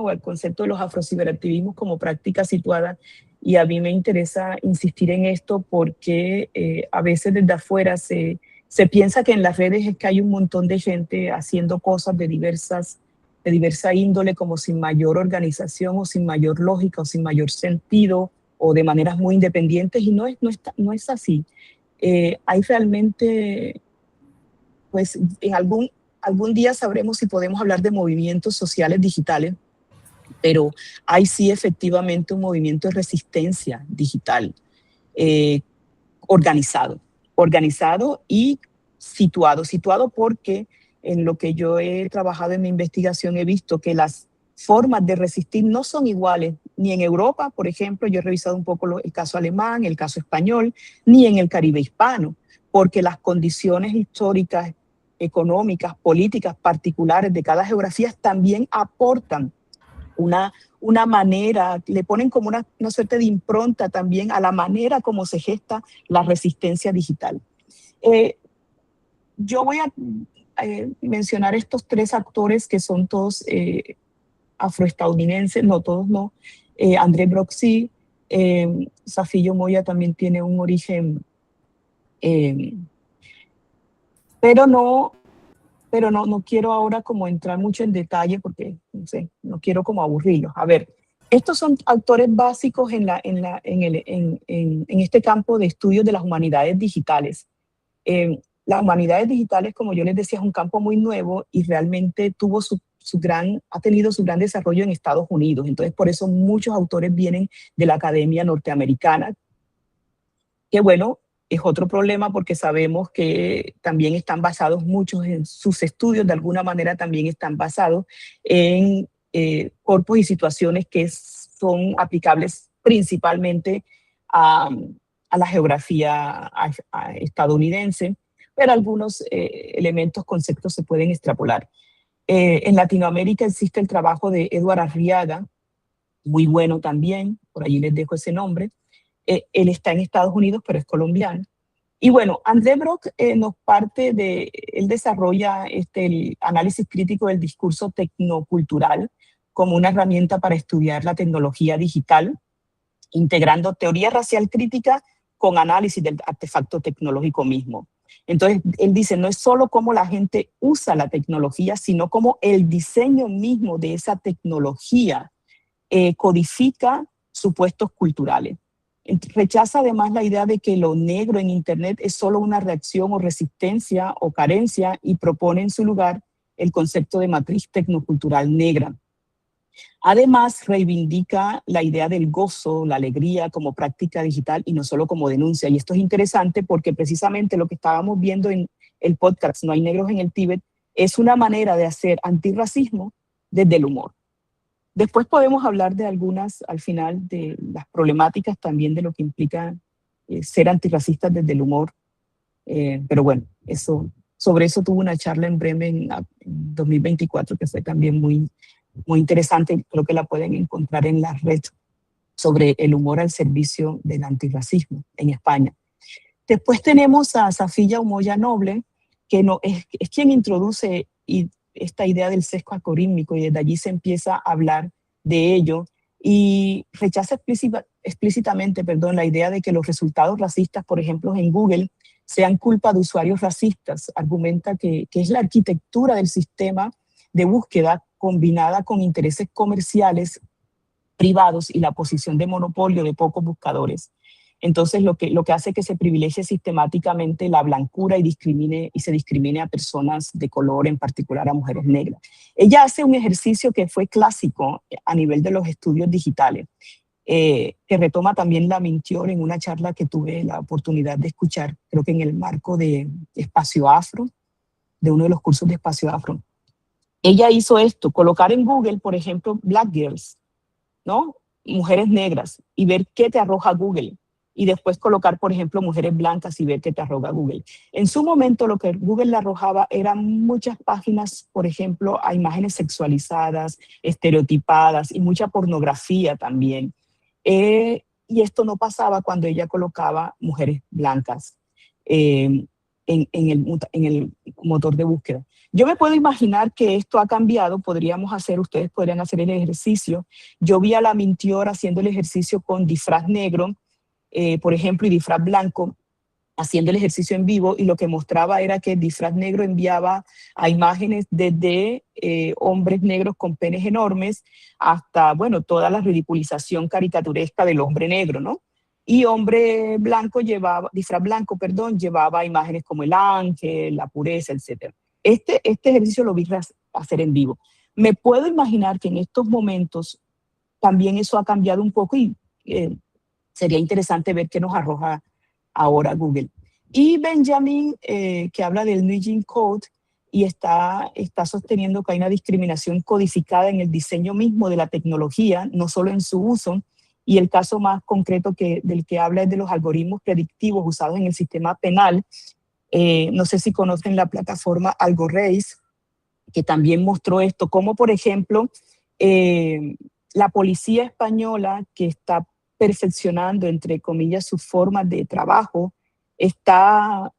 o al concepto de los afrociberactivismos como práctica situada, y a mí me interesa insistir en esto porque a veces desde afuera se Se piensa que en las redes es que hay un montón de gente haciendo cosas de diversa índole, como sin mayor organización o sin mayor lógica o sin mayor sentido o de maneras muy independientes, y no es así. Hay realmente, pues en algún día sabremos si podemos hablar de movimientos sociales digitales, pero hay sí efectivamente un movimiento de resistencia digital organizado y situado porque en lo que yo he trabajado en mi investigación he visto que las formas de resistir no son iguales ni en Europa, por ejemplo, yo he revisado un poco el caso alemán, el caso español, ni en el Caribe hispano, porque las condiciones históricas, económicas, políticas particulares de cada geografía también aportan una manera, le ponen como una suerte de impronta también a la manera como se gesta la resistencia digital. Yo voy a mencionar estos 3 actores que son todos afroestadounidenses, no todos no. André Brock sí, Safillo Moya también tiene un origen, pero no quiero ahora como entrar mucho en detalle porque, no sé, no quiero como aburrirlos. A ver, estos son autores básicos en este campo de estudios de las humanidades digitales. Las humanidades digitales, como yo les decía, es un campo muy nuevo y realmente ha tenido su gran desarrollo en Estados Unidos. Entonces, por eso muchos autores vienen de la academia norteamericana, que bueno, es otro problema porque sabemos que también están basados muchos en sus estudios, de alguna manera también están basados en corpos y situaciones que son aplicables principalmente a la geografía estadounidense, pero algunos elementos, conceptos se pueden extrapolar. En Latinoamérica existe el trabajo de Eduardo Arriaga, muy bueno también, por allí les dejo ese nombre. Él está en Estados Unidos, pero es colombiano. Y bueno, André Brock él desarrolla el análisis crítico del discurso tecnocultural como una herramienta para estudiar la tecnología digital, integrando teoría racial crítica con análisis del artefacto tecnológico mismo. Entonces, él dice, no es solo cómo la gente usa la tecnología, sino cómo el diseño mismo de esa tecnología codifica supuestos culturales. Rechaza además la idea de que lo negro en Internet es solo una reacción o resistencia o carencia y propone en su lugar el concepto de matriz tecnocultural negra. Además, reivindica la idea del gozo, la alegría como práctica digital y no solo como denuncia. Y esto es interesante porque precisamente lo que estábamos viendo en el podcast No hay negros en el Tíbet es una manera de hacer antirracismo desde el humor. Después podemos hablar de algunas, al final, de las problemáticas también de lo que implica ser antirracistas desde el humor. Pero bueno, sobre eso tuve una charla en Bremen en 2024 que fue también muy interesante. Creo que la pueden encontrar en la red, sobre el humor al servicio del antirracismo en España. Después tenemos a Safilla Umoya Noble, que es quien introduce esta idea del sesgo algorítmico, y desde allí se empieza a hablar de ello y rechaza explícitamente la idea de que los resultados racistas, por ejemplo, en Google, sean culpa de usuarios racistas. Argumenta que es la arquitectura del sistema de búsqueda combinada con intereses comerciales privados y la posición de monopolio de pocos buscadores. Entonces, lo que hace que se privilegie sistemáticamente la blancura y se discrimine a personas de color, en particular a mujeres negras. Ella hace un ejercicio que fue clásico a nivel de los estudios digitales, que retoma también la Mintior en una charla que tuve la oportunidad de escuchar, creo que en el marco de Espacio Afro, de uno de los cursos de Espacio Afro. Ella hizo esto, colocar en Google, por ejemplo, Black Girls, ¿no? Mujeres negras, y ver qué te arroja Google. Y después colocar, por ejemplo, mujeres blancas y ver qué te arroja Google. En su momento, lo que Google le arrojaba eran muchas páginas, por ejemplo, a imágenes sexualizadas, estereotipadas y mucha pornografía también. Y esto no pasaba cuando ella colocaba mujeres blancas en el motor de búsqueda. Yo me puedo imaginar que esto ha cambiado. Ustedes podrían hacer el ejercicio. Yo vi a la Mintior haciendo el ejercicio con disfraz negro, por ejemplo, y disfraz blanco, haciendo el ejercicio en vivo, y lo que mostraba era que Disfraz Negro enviaba a imágenes desde hombres negros con penes enormes hasta, bueno, toda la ridiculización caricaturesca del hombre negro, ¿no? Y hombre blanco Disfraz Blanco, perdón, llevaba imágenes como el ángel, la pureza, etc. Este ejercicio lo vi hacer en vivo. Me puedo imaginar que en estos momentos también eso ha cambiado un poco y sería interesante ver qué nos arroja ahora Google. Y Benjamin, que habla del New Gene Code y está sosteniendo que hay una discriminación codificada en el diseño mismo de la tecnología, no solo en su uso. Y el caso más concreto del que habla es de los algoritmos predictivos usados en el sistema penal. No sé si conocen la plataforma Algorace, que también mostró esto, como por ejemplo la policía española, que está perfeccionando, entre comillas, sus formas de trabajo, está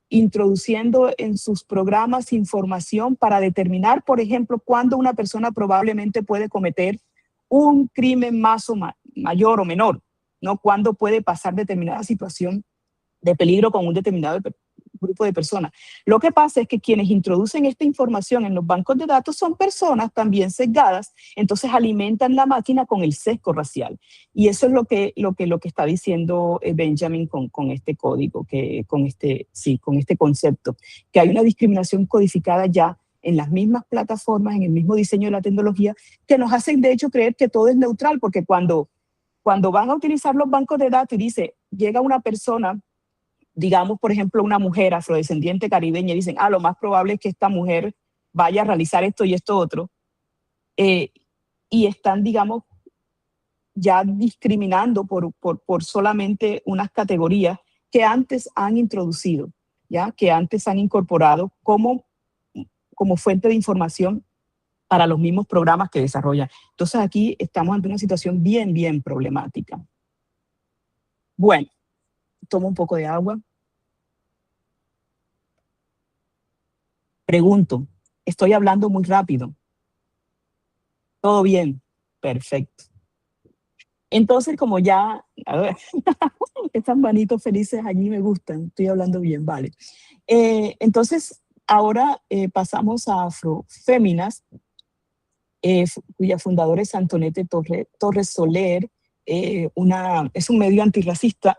introduciendo en sus programas información para determinar, por ejemplo, cuándo una persona probablemente puede cometer un crimen mayor o menor, ¿no? Cuándo puede pasar determinada situación de peligro con un determinado grupo de personas. Lo que pasa es que quienes introducen esta información en los bancos de datos son personas también sesgadas, entonces alimentan la máquina con el sesgo racial. Y eso es lo que está diciendo Benjamin con este código, con este concepto, que hay una discriminación codificada ya en las mismas plataformas, en el mismo diseño de la tecnología, que nos hacen de hecho creer que todo es neutral, porque cuando van a utilizar los bancos de datos y llega una persona, digamos, por ejemplo, una mujer afrodescendiente caribeña, y dicen, lo más probable es que esta mujer vaya a realizar esto y esto otro, y están, digamos, ya discriminando por solamente unas categorías que antes han introducido, ¿ya? Que antes han incorporado como fuente de información para los mismos programas que desarrollan. Entonces aquí estamos ante una situación bien, bien problemática. Bueno, tomo un poco de agua. Pregunto, ¿estoy hablando muy rápido? ¿Todo bien? Perfecto. Entonces, como ya, a ver, estas manitos felices allí me gustan, estoy hablando bien, vale. Entonces, ahora pasamos a Afroféminas, cuya fundadora es Antonette Torres Soler, es un medio antirracista.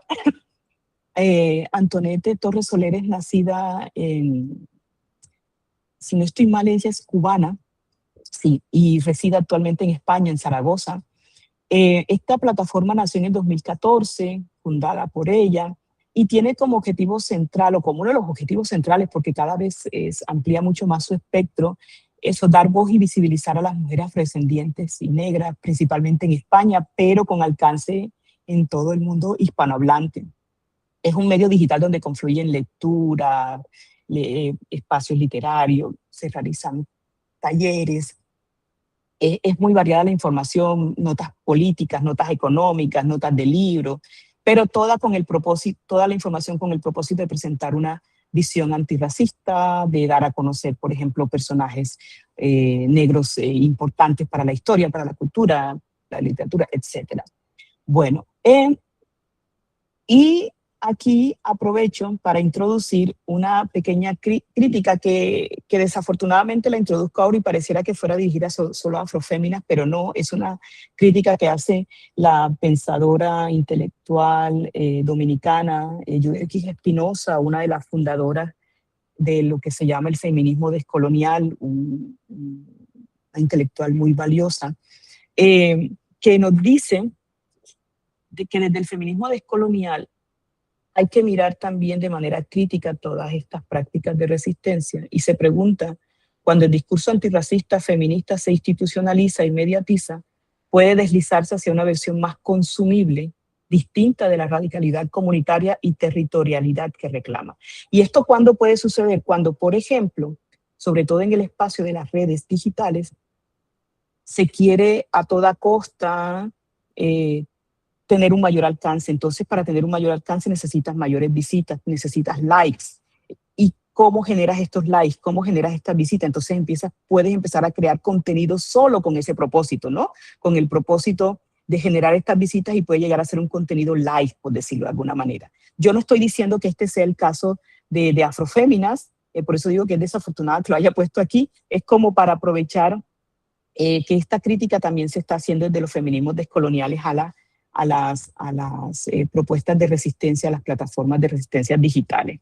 Antonette Torres Soler es nacida si no estoy mal, ella es cubana, sí, y reside actualmente en España, en Zaragoza. Esta plataforma nació en el 2014, fundada por ella, y tiene como objetivo central, o como uno de los objetivos centrales, porque cada vez amplía mucho más su espectro, eso, dar voz y visibilizar a las mujeres afrodescendientes y negras, principalmente en España, pero con alcance en todo el mundo hispanohablante. Es un medio digital donde confluyen lectura, espacios literarios, se realizan talleres. Es muy variada la información, notas políticas, notas económicas, notas de libros, pero toda la información con el propósito de presentar una visión antirracista, de dar a conocer, por ejemplo, personajes negros importantes para la historia, para la cultura, la literatura, etc. Bueno, y aquí aprovecho para introducir una pequeña crítica que desafortunadamente la introduzco ahora y pareciera que fuera dirigida solo a afroféminas, pero no, es una crítica que hace la pensadora intelectual dominicana Judith Espinosa, una de las fundadoras de lo que se llama el feminismo descolonial, una intelectual muy valiosa, que nos dice que desde el feminismo descolonial hay que mirar también de manera crítica todas estas prácticas de resistencia, y se pregunta, cuando el discurso antirracista feminista se institucionaliza y mediatiza, puede deslizarse hacia una versión más consumible, distinta de la radicalidad comunitaria y territorialidad que reclama. ¿Y esto cuándo puede suceder? Cuando, por ejemplo, sobre todo en el espacio de las redes digitales, se quiere a toda costa tener un mayor alcance. Entonces, para tener un mayor alcance necesitas mayores visitas, necesitas likes. ¿Y cómo generas estos likes? ¿Cómo generas estas visitas? Entonces puedes empezar a crear contenido solo con ese propósito, ¿no? Con el propósito de generar estas visitas y puede llegar a ser un contenido live, por decirlo de alguna manera. Yo no estoy diciendo que este sea el caso de Afroféminas, por eso digo que es desafortunado que lo haya puesto aquí, es como para aprovechar que esta crítica también se está haciendo desde los feminismos descoloniales a las propuestas de resistencia, a las plataformas de resistencia digitales.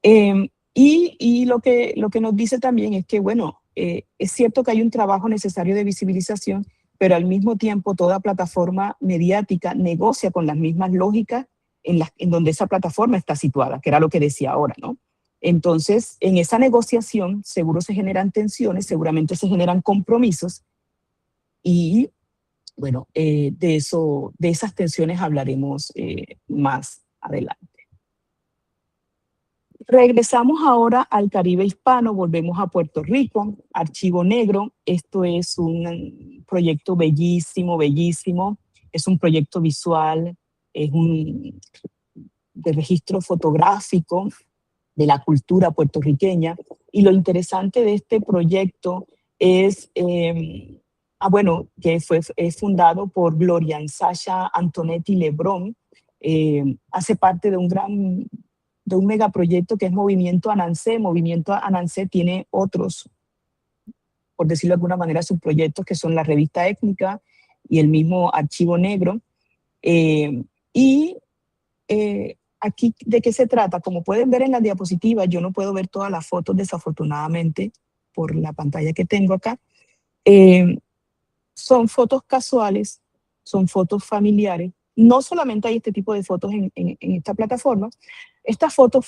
Y lo que nos dice también es que, bueno, es cierto que hay un trabajo necesario de visibilización, pero al mismo tiempo toda plataforma mediática negocia con las mismas lógicas en donde esa plataforma está situada, que era lo que decía ahora, ¿no? Entonces, en esa negociación seguro se generan tensiones, seguramente se generan compromisos y, bueno, de esas tensiones hablaremos más adelante. Regresamos ahora al Caribe hispano, volvemos a Puerto Rico, Archivo Negro. Esto es un proyecto bellísimo, bellísimo. Es un proyecto visual, es de registro fotográfico de la cultura puertorriqueña. Y lo interesante de este proyecto es, que es fundado por Gloria Sasha Antonetti Lebrón. Hace parte de un megaproyecto que es Movimiento Anansé. Movimiento Anansé tiene otros, por decirlo de alguna manera, subproyectos que son la Revista Étnica y el mismo Archivo Negro. Aquí, ¿de qué se trata? Como pueden ver en la diapositiva, yo no puedo ver todas las fotos, desafortunadamente, por la pantalla que tengo acá. Son fotos casuales, son fotos familiares. No solamente hay este tipo de fotos en esta plataforma. Estas fotos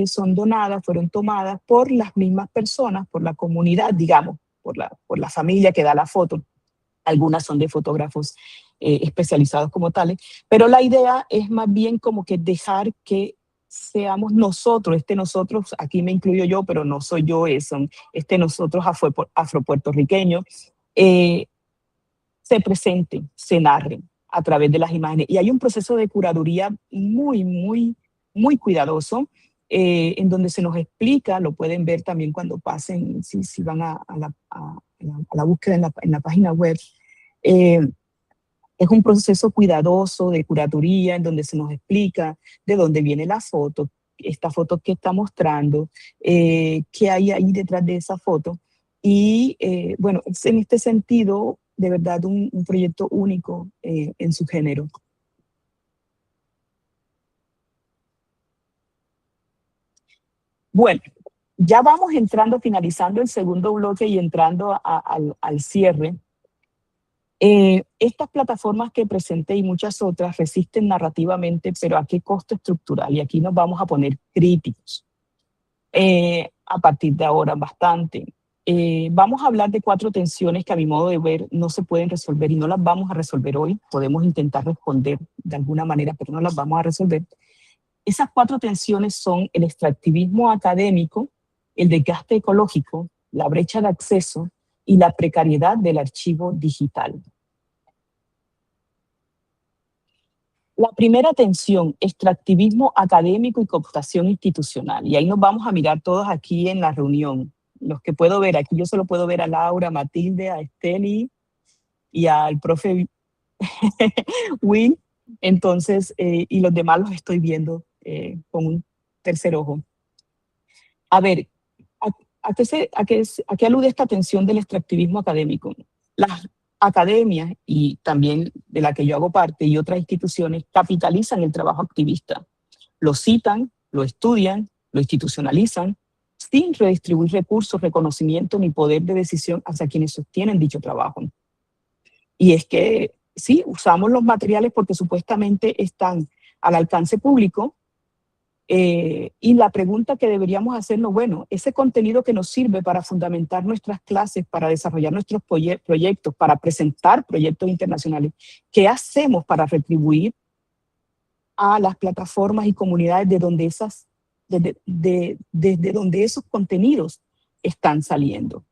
son donadas, fueron tomadas por las mismas personas, por la comunidad, digamos, por la familia que da la foto. Algunas son de fotógrafos especializados como tales, pero la idea es más bien como que dejar que seamos nosotros, nosotros, aquí me incluyo yo, pero no soy yo, nosotros afropuertorriqueños, se presenten, se narren a través de las imágenes. Y hay un proceso de curaduría muy, muy, muy cuidadoso, en donde se nos explica, lo pueden ver también cuando pasen, si van a la búsqueda en la página web. Es un proceso cuidadoso de curaduría en donde se nos explica de dónde viene la foto, esta foto que está mostrando, qué hay ahí detrás de esa foto. Y bueno, es en este sentido, de verdad, un proyecto único en su género. Bueno, ya vamos finalizando el segundo bloque y entrando al cierre. Estas plataformas que presenté y muchas otras resisten narrativamente, pero ¿a qué costo estructural? Y aquí nos vamos a poner críticos. A partir de ahora, bastante. Vamos a hablar de 4 tensiones que a mi modo de ver no se pueden resolver y no las vamos a resolver hoy. Podemos intentar responder de alguna manera, pero no las vamos a resolver. Esas 4 tensiones son el extractivismo académico, el desgaste ecológico, la brecha de acceso y la precariedad del archivo digital. La primera tensión, extractivismo académico y cooptación institucional. Y ahí nos vamos a mirar todos aquí en la reunión. Los que puedo ver, aquí yo solo puedo ver a Laura, a Matilde, a Esteli y al profe Win. Entonces, y los demás los estoy viendo con un tercer ojo. A ver, ¿a qué alude esta tensión del extractivismo académico? Las academias, y también de la que yo hago parte, y otras instituciones, capitalizan el trabajo activista. Lo citan, lo estudian, lo institucionalizan, sin redistribuir recursos, reconocimiento ni poder de decisión hacia quienes sostienen dicho trabajo. Y es que sí, usamos los materiales porque supuestamente están al alcance público, y la pregunta que deberíamos hacernos, bueno, ese contenido que nos sirve para fundamentar nuestras clases, para desarrollar nuestros proyectos, para presentar proyectos internacionales, ¿qué hacemos para retribuir a las plataformas y comunidades desde donde esos contenidos están saliendo?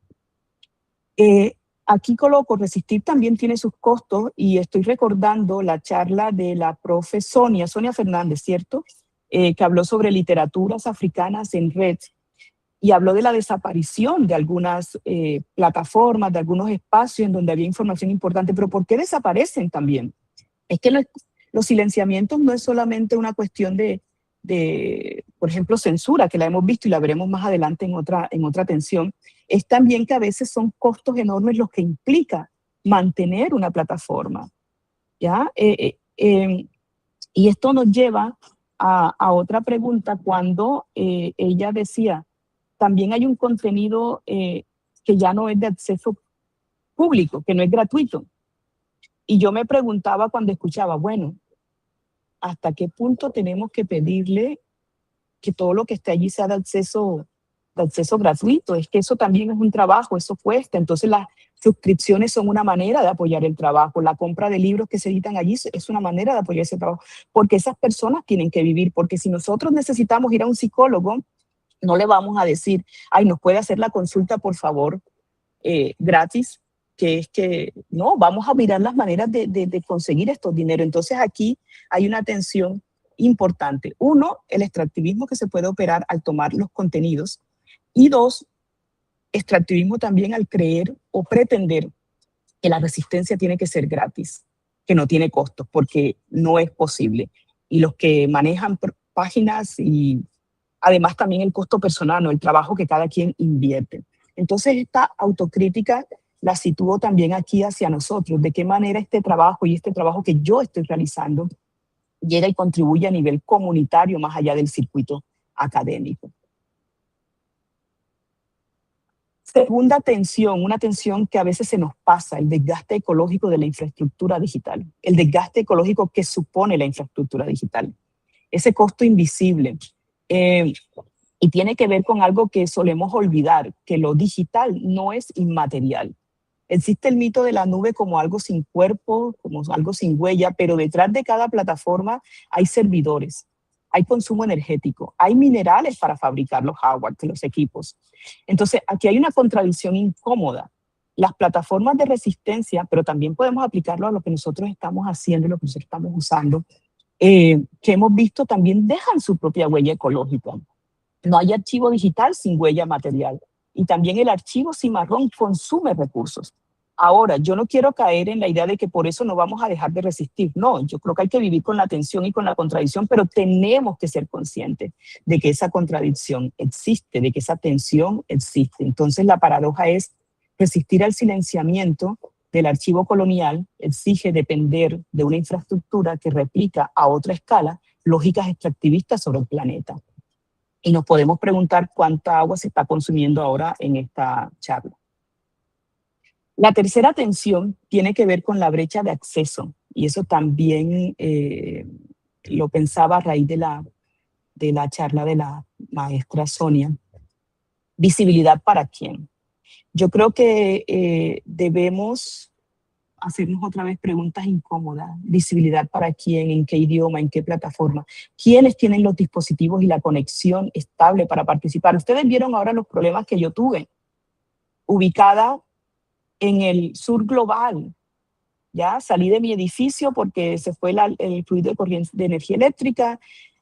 Aquí coloco, resistir también tiene sus costos, y estoy recordando la charla de la profe Sonia Fernández, ¿cierto? Que habló sobre literaturas africanas en red. y habló de la desaparición de algunas plataformas, de algunos espacios en donde había información importante. Pero ¿por qué desaparecen también? Es que los silenciamientos no es solamente una cuestión de, por ejemplo, censura, que la hemos visto y la veremos más adelante en otra tensión. Es también que a veces son costos enormes los que implica mantener una plataforma, ¿ya? Y esto nos lleva a otra pregunta cuando ella decía, también hay un contenido que ya no es de acceso público, que no es gratuito. Y yo me preguntaba cuando escuchaba, bueno, ¿hasta qué punto tenemos que pedirle que todo lo que esté allí sea de acceso gratuito? Es que eso también es un trabajo, eso cuesta. Entonces las suscripciones son una manera de apoyar el trabajo. La compra de libros que se editan allí es una manera de apoyar ese trabajo, porque esas personas tienen que vivir, porque si nosotros necesitamos ir a un psicólogo, no le vamos a decir, ay, ¿nos puede hacer la consulta, por favor, gratis? Que es que, no, vamos a mirar las maneras de conseguir estos dineros. Entonces aquí hay una tensión importante. Uno, el extractivismo que se puede operar al tomar los contenidos. Y dos, extractivismo también al creer o pretender que la resistencia tiene que ser gratis, que no tiene costos, porque no es posible. Y los que manejan páginas y además también el costo personal, ¿no? El trabajo que cada quien invierte. Entonces esta autocrítica la sitúo también aquí hacia nosotros, de qué manera este trabajo y este trabajo que yo estoy realizando llega y contribuye a nivel comunitario más allá del circuito académico. Segunda tensión, una tensión que a veces se nos pasa, el desgaste ecológico de la infraestructura digital, el desgaste ecológico que supone la infraestructura digital, ese costo invisible. Y tiene que ver con algo que solemos olvidar, que lo digital no es inmaterial. Existe el mito de la nube como algo sin cuerpo, como algo sin huella, pero detrás de cada plataforma hay servidores, hay consumo energético, hay minerales para fabricar los hardware, los equipos. Entonces, aquí hay una contradicción incómoda. Las plataformas de resistencia, pero también podemos aplicarlo a lo que nosotros estamos haciendo y lo que nosotros estamos usando, que hemos visto también dejan su propia huella ecológica. No hay archivo digital sin huella material. Y también el archivo cimarrón consume recursos. Ahora, yo no quiero caer en la idea de que por eso no vamos a dejar de resistir. No, yo creo que hay que vivir con la tensión y con la contradicción, pero tenemos que ser conscientes de que esa contradicción existe, de que esa tensión existe. Entonces, la paradoja es resistir al silenciamiento del archivo colonial exige depender de una infraestructura que replica a otra escala lógicas extractivistas sobre el planeta. Y nos podemos preguntar cuánta agua se está consumiendo ahora en esta charla. La tercera tensión tiene que ver con la brecha de acceso, y eso también lo pensaba a raíz de la charla de la maestra Sonia. ¿Visibilidad para quién? Yo creo que debemos hacernos otra vez preguntas incómodas. ¿Visibilidad para quién? ¿En qué idioma? ¿En qué plataforma? ¿Quiénes tienen los dispositivos y la conexión estable para participar? Ustedes vieron ahora los problemas que yo tuve. Ubicada en el sur global, ya salí de mi edificio porque se fue el fluido de corriente de energía eléctrica,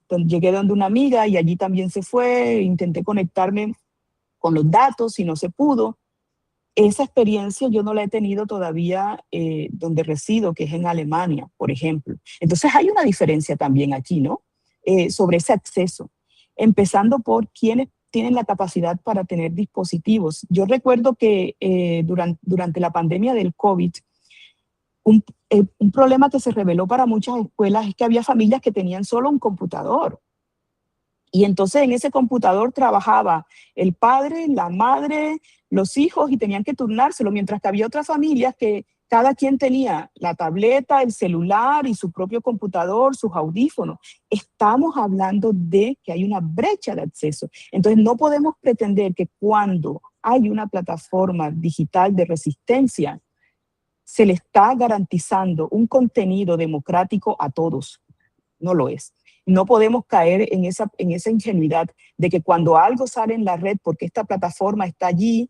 llegué donde una amiga y allí también se fue, intenté conectarme con los datos y no se pudo. Esa experiencia yo no la he tenido todavía donde resido, que es en Alemania, por ejemplo. Entonces hay una diferencia también aquí, ¿no? Sobre ese acceso, empezando por quiénes tienen la capacidad para tener dispositivos. Yo recuerdo que durante la pandemia del COVID, un problema que se reveló para muchas escuelas es que había familias que tenían solo un computador. Y entonces en ese computador trabajaba el padre, la madre, los hijos y tenían que turnárselo, mientras que había otras familias que cada quien tenía la tableta, el celular y su propio computador, sus audífonos. Estamos hablando de que hay una brecha de acceso. Entonces no podemos pretender que cuando hay una plataforma digital de resistencia, se le está garantizando un contenido democrático a todos. No lo es. No podemos caer en esa ingenuidad de que cuando algo sale en la red porque esta plataforma está allí,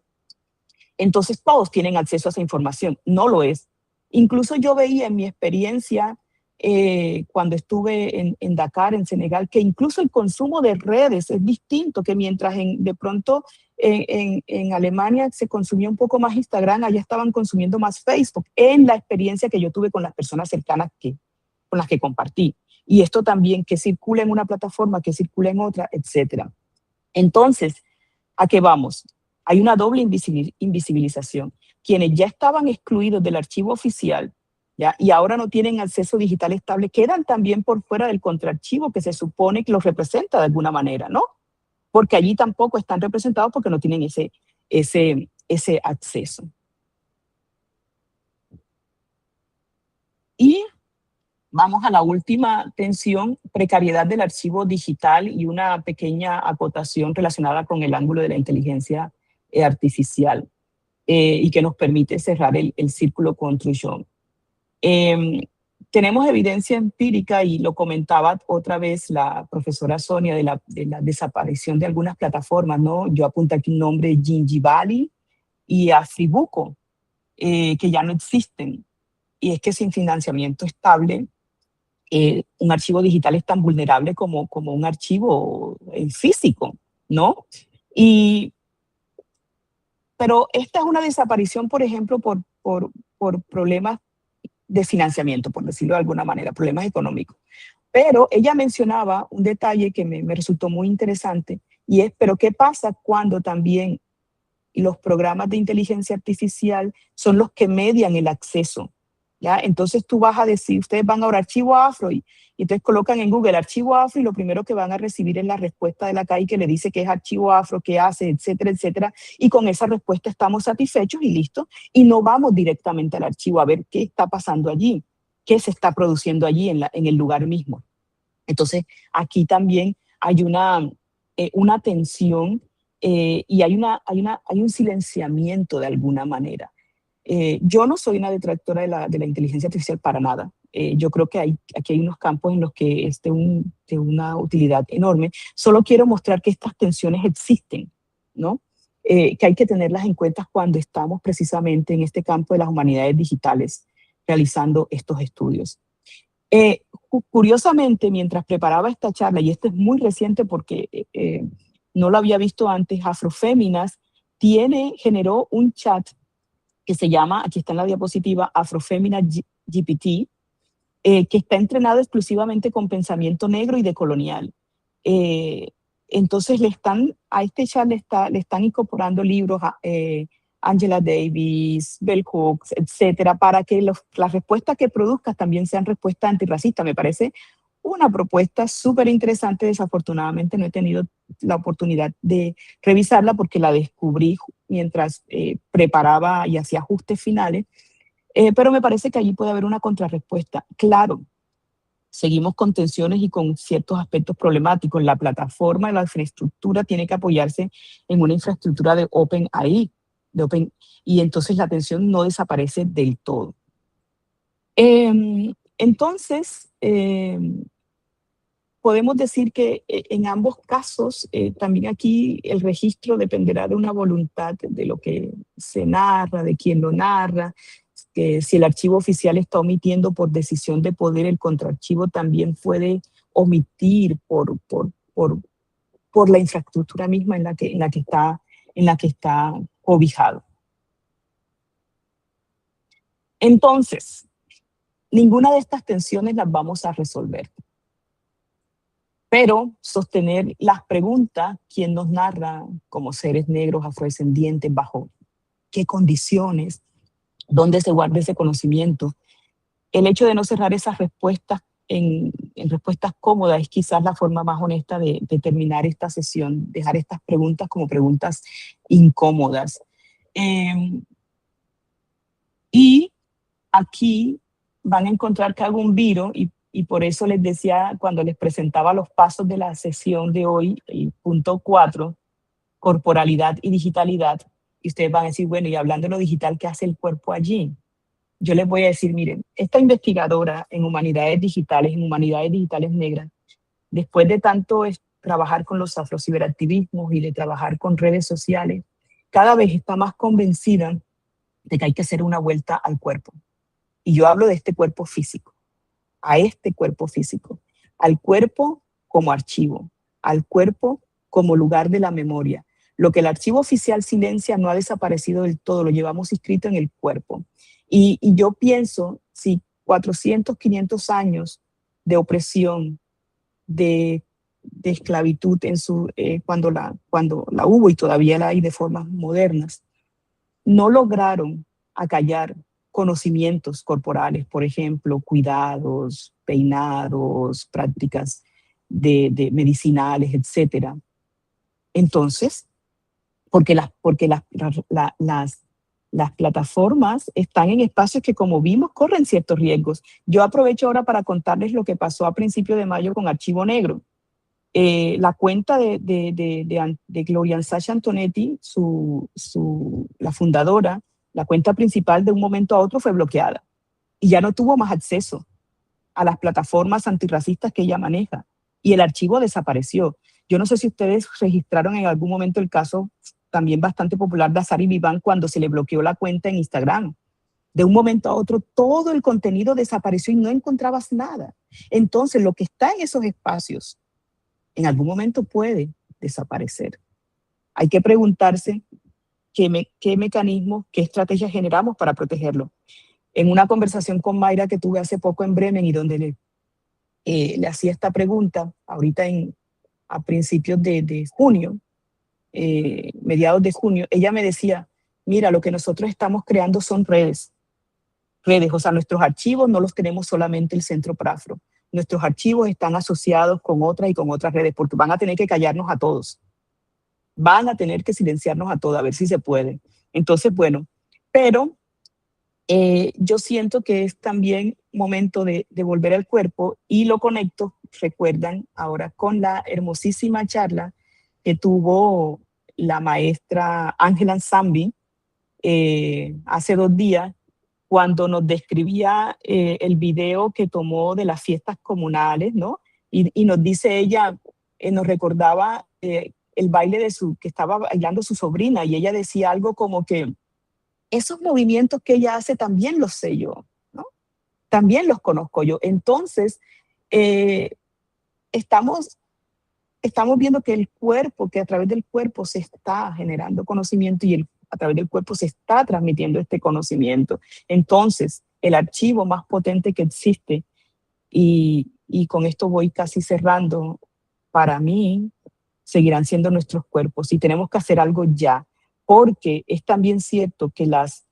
entonces todos tienen acceso a esa información. No lo es. Incluso yo veía en mi experiencia cuando estuve en Dakar, en Senegal, que incluso el consumo de redes es distinto, que mientras de pronto en Alemania se consumía un poco más Instagram, allá estaban consumiendo más Facebook, en la experiencia que yo tuve con las personas cercanas con las que compartí. Y esto también, que circula en una plataforma, que circula en otra, etcétera. Entonces, ¿a qué vamos? Hay una doble invisibilización. Quienes ya estaban excluidos del archivo oficial, ¿ya? Y ahora no tienen acceso digital estable, quedan también por fuera del contraarchivo que se supone que los representa de alguna manera, ¿no? Porque allí tampoco están representados porque no tienen ese acceso. Y vamos a la última tensión, precariedad del archivo digital y una pequeña acotación relacionada con el ángulo de la inteligencia artificial y que nos permite cerrar el círculo con Truchon. Tenemos evidencia empírica, y lo comentaba otra vez la profesora Sonia, de la desaparición de algunas plataformas, ¿no? Yo apunto aquí un nombre, Gingivali y Afribuco, que ya no existen. Y es que sin financiamiento estable, un archivo digital es tan vulnerable como un archivo físico, ¿no? Pero esta es una desaparición, por ejemplo, por problemas de financiamiento, por decirlo de alguna manera, problemas económicos. Pero ella mencionaba un detalle que me resultó muy interesante, y es, ¿pero qué pasa cuando también los programas de inteligencia artificial son los que median el acceso? ¿Ya? Entonces tú vas a decir, ustedes van ahora archivo afro, y entonces colocan en Google archivo afro, y lo primero que van a recibir es la respuesta de la CAI que le dice que es archivo afro, qué hace, etcétera, etcétera, y con esa respuesta estamos satisfechos y listo, y no vamos directamente al archivo a ver qué está pasando allí, qué se está produciendo allí en el lugar mismo. Entonces aquí también hay una tensión y hay un silenciamiento de alguna manera. Yo no soy una detractora de la inteligencia artificial para nada. Yo creo que aquí hay unos campos en los que es de una utilidad enorme. Solo quiero mostrar que estas tensiones existen, ¿no? Que hay que tenerlas en cuenta cuando estamos precisamente en este campo de las humanidades digitales realizando estos estudios. Curiosamente, mientras preparaba esta charla, y esto es muy reciente porque no lo había visto antes, Afroféminas generó un chat que se llama, aquí está en la diapositiva, Afroféminas GPT, que está entrenado exclusivamente con pensamiento negro y decolonial. Entonces a este chat le están incorporando libros, Angela Davis, Bell Hooks, etcétera, para que las respuestas que produzcas también sean respuestas antirracistas. Me parece una propuesta súper interesante. Desafortunadamente no he tenido la oportunidad de revisarla porque la descubrí mientras preparaba y hacía ajustes finales, pero me parece que allí puede haber una contrarrespuesta. Claro, seguimos con tensiones y con ciertos aspectos problemáticos. La plataforma, la infraestructura tiene que apoyarse en una infraestructura de OpenAI, y entonces la tensión no desaparece del todo. Entonces, podemos decir que en ambos casos, también aquí el registro dependerá de una voluntad de lo que se narra, de quién lo narra, que si el archivo oficial está omitiendo por decisión de poder, el contraarchivo también puede omitir por la infraestructura misma en la que está cobijado. Entonces, ninguna de estas tensiones las vamos a resolver. Pero sostener las preguntas, ¿quién nos narra como seres negros afrodescendientes? ¿Bajo qué condiciones? ¿Dónde se guarda ese conocimiento? El hecho de no cerrar esas respuestas en respuestas cómodas es quizás la forma más honesta de terminar esta sesión, dejar estas preguntas como preguntas incómodas. Y aquí van a encontrar que hago un viro, y por eso les decía cuando les presentaba los pasos de la sesión de hoy, el punto 4, corporalidad y digitalidad, y ustedes van a decir, bueno, y hablando de lo digital, ¿qué hace el cuerpo allí? Yo les voy a decir, miren, esta investigadora en humanidades digitales negras, después de tanto trabajar con los afrociberactivismos y de trabajar con redes sociales, cada vez está más convencida de que hay que hacer una vuelta al cuerpo. Y yo hablo de este cuerpo físico. a este cuerpo físico, al cuerpo como archivo, al cuerpo como lugar de la memoria. Lo que el archivo oficial silencia no ha desaparecido del todo, lo llevamos inscrito en el cuerpo. Y yo pienso, si 400, 500 años de opresión, de esclavitud cuando la hubo y todavía la hay de formas modernas, no lograron acallar conocimientos corporales, por ejemplo, cuidados, peinados, prácticas de medicinales, etc. Entonces, porque las plataformas están en espacios que, como vimos, corren ciertos riesgos. Yo aprovecho ahora para contarles lo que pasó a principios de mayo con Archivo Negro. La cuenta de Gloria Sasha Antonetti, la fundadora, la cuenta principal, de un momento a otro fue bloqueada y ya no tuvo más acceso a las plataformas antirracistas que ella maneja y el archivo desapareció. Yo no sé si ustedes registraron en algún momento el caso también bastante popular de Azari Viván cuando se le bloqueó la cuenta en Instagram. De un momento a otro todo el contenido desapareció y no encontrabas nada. Entonces, lo que está en esos espacios en algún momento puede desaparecer. Hay que preguntarse qué mecanismos, qué estrategias generamos para protegerlo. En una conversación con Mayra que tuve hace poco en Bremen y donde le hacía esta pregunta, ahorita a principios de junio, mediados de junio, ella me decía, mira, lo que nosotros estamos creando son redes, o sea, nuestros archivos no los tenemos solamente el Centro Prafro, nuestros archivos están asociados con otras y con otras redes, porque van a tener que callarnos a todos, van a tener que silenciarnos a todos, a ver si se puede. Entonces, bueno, pero yo siento que es también momento de volver al cuerpo y lo conecto, recuerdan, ahora con la hermosísima charla que tuvo la maestra Ángela Zambi hace 2 días, cuando nos describía el video que tomó de las fiestas comunales, ¿no? Y nos dice ella, nos recordaba el baile que estaba bailando su sobrina, y ella decía algo como que esos movimientos que ella hace también los sé yo, ¿no? También los conozco yo. Entonces, estamos viendo que el cuerpo, que a través del cuerpo se está generando conocimiento y a través del cuerpo se está transmitiendo este conocimiento. Entonces, el archivo más potente que existe, y con esto voy casi cerrando, para mí, seguirán siendo nuestros cuerpos y tenemos que hacer algo ya, porque es también cierto que las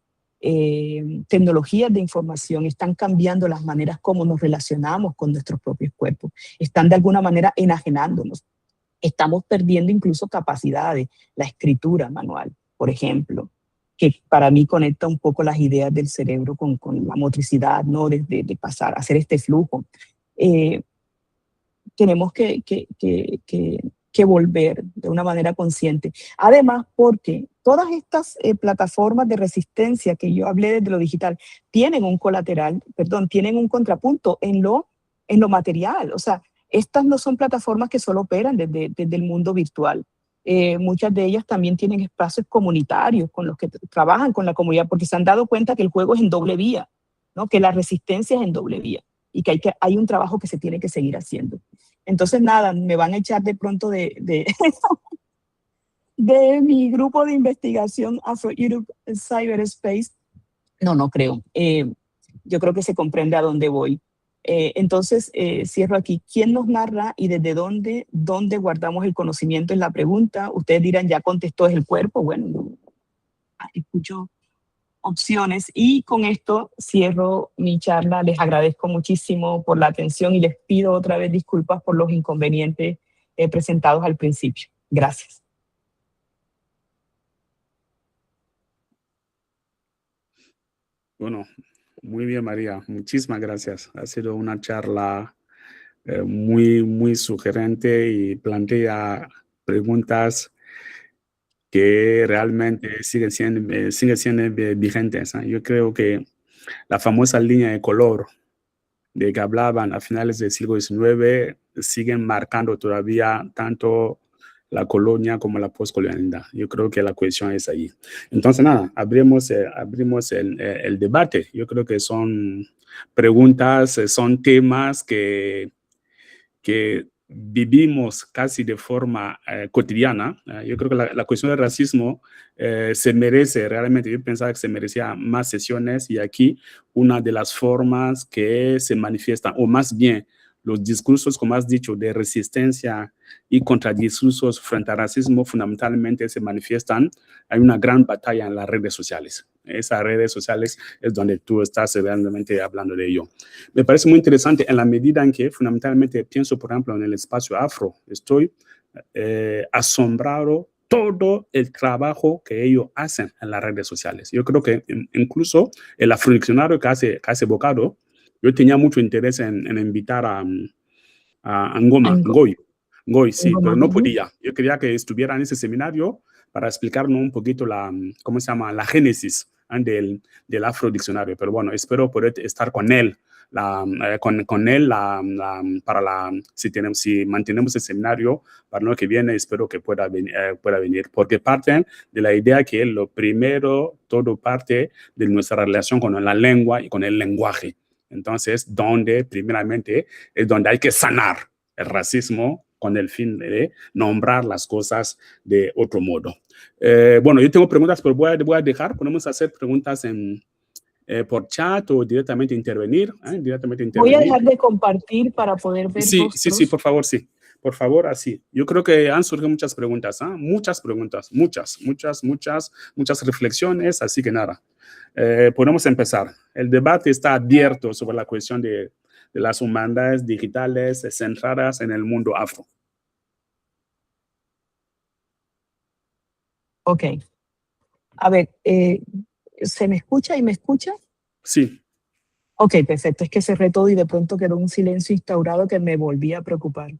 tecnologías de información están cambiando las maneras como nos relacionamos con nuestros propios cuerpos, están de alguna manera enajenándonos. Estamos perdiendo incluso capacidades, la escritura manual, por ejemplo, que para mí conecta un poco las ideas del cerebro con la motricidad, ¿no? De pasar a hacer este flujo. Tenemos que volver de una manera consciente. Además, porque todas estas plataformas de resistencia que yo hablé desde lo digital tienen un tienen un contrapunto en lo material. O sea, estas no son plataformas que solo operan desde el mundo virtual. Muchas de ellas también tienen espacios comunitarios con los que trabajan con la comunidad, porque se han dado cuenta que el juego es en doble vía, ¿no? Que la resistencia es en doble vía y que hay un trabajo que se tiene que seguir haciendo. Entonces, nada, me van a echar de pronto de mi grupo de investigación Afro-Europe Cyberspace. No creo. Yo creo que se comprende a dónde voy. Entonces, cierro aquí. ¿Quién nos narra y desde dónde guardamos el conocimiento? Es la pregunta. Ustedes dirán, ya contestó, es el cuerpo. Bueno, escucho opciones y con esto cierro mi charla. Les agradezco muchísimo por la atención y les pido otra vez disculpas por los inconvenientes presentados al principio. Gracias. Bueno, muy bien, María. Muchísimas gracias. Ha sido una charla muy sugerente y plantea preguntas que realmente siguen siendo vigentes. Yo creo que la famosa línea de color de que hablaban a finales del siglo XIX siguen marcando todavía tanto la colonia como la postcolonialidad. Yo creo que la cuestión es ahí. Entonces, nada, abrimos el debate. Yo creo que son preguntas, son temas que vivimos casi de forma cotidiana. Yo creo que la cuestión del racismo se merece realmente, yo pensaba que se merecía más sesiones, y aquí una de las formas que se manifiestan, o más bien los discursos, como has dicho, de resistencia y contradiscursos frente al racismo, fundamentalmente se manifiestan. Hay una gran batalla en las redes sociales. Esas redes sociales es donde tú estás realmente hablando de ello. Me parece muy interesante en la medida en que fundamentalmente pienso, por ejemplo, en el espacio afro. Estoy asombrado todo el trabajo que ellos hacen en las redes sociales. Yo creo que incluso el afrodiccionario que has evocado, yo tenía mucho interés en invitar a Ngoy, sí, pero no podía. Yo quería que estuviera en ese seminario para explicarnos un poquito ¿cómo se llama? La génesis del afrodiccionario. Pero bueno, espero poder estar con él, si mantenemos el seminario para el año que viene, espero que pueda venir, porque parten de la idea que lo primero, todo parte de nuestra relación con la lengua y con el lenguaje. Entonces, primeramente, es donde hay que sanar el racismo con el fin de nombrar las cosas de otro modo. Bueno, yo tengo preguntas, pero voy a dejar. Podemos hacer preguntas por chat o directamente intervenir. Voy a dejar de compartir para poder ver Sí, rostros. sí, por favor, sí. Por favor, así. Yo creo que han surgido muchas preguntas, muchas preguntas, muchas reflexiones, así que nada. Podemos empezar. El debate está abierto sobre la cuestión de las humanidades digitales centradas en el mundo afro. Ok. A ver, ¿se me escucha y me escucha? Sí. Ok, perfecto. Es que cerré todo y de pronto quedó un silencio instaurado que me volvía a preocupar.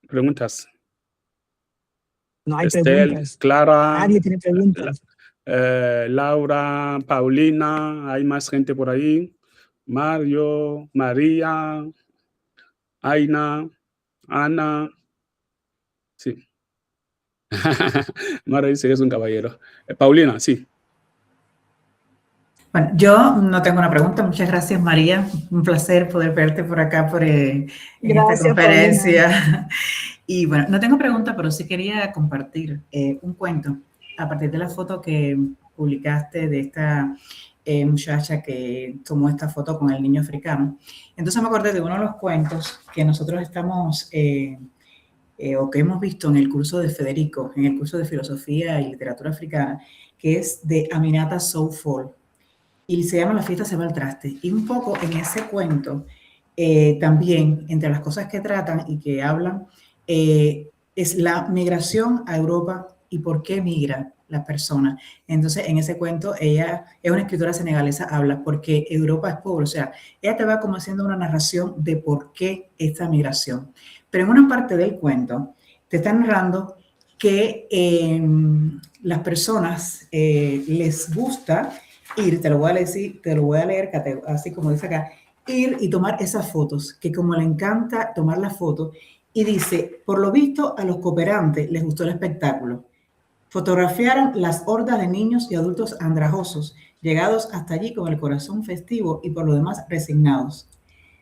Preguntas. No hay Estel, preguntas. Clara. Nadie tiene preguntas. Laura, Paulina, hay más gente por ahí. Mario, María, Aina, Ana. Sí. Mario dice que es un caballero. Paulina, sí. Bueno, yo no tengo una pregunta. Muchas gracias, María. Un placer poder verte por acá en esta conferencia. Paulina. Y bueno, no tengo pregunta, pero sí quería compartir un cuento a partir de la foto que publicaste de esta muchacha que tomó esta foto con el niño africano. Entonces me acordé de uno de los cuentos que nosotros estamos o que hemos visto en el curso de Federico, en el curso de Filosofía y Literatura Africana, que es de Aminata Sow y se llama La fiesta se va al traste. Y un poco en ese cuento, también, entre las cosas que tratan y que hablan, es la migración a Europa y por qué migra la persona. Entonces, en ese cuento, ella es una escritora senegalesa, habla porque Europa es pobre. O sea, ella te va como haciendo una narración de por qué esta migración. Pero en una parte del cuento, te está narrando que las personas les gusta ir, te lo voy a leer así como dice acá, ir y tomar esas fotos, que como le encanta tomar las fotos, y dice, por lo visto a los cooperantes les gustó el espectáculo. Fotografiaron las hordas de niños y adultos andrajosos, llegados hasta allí con el corazón festivo y por lo demás resignados.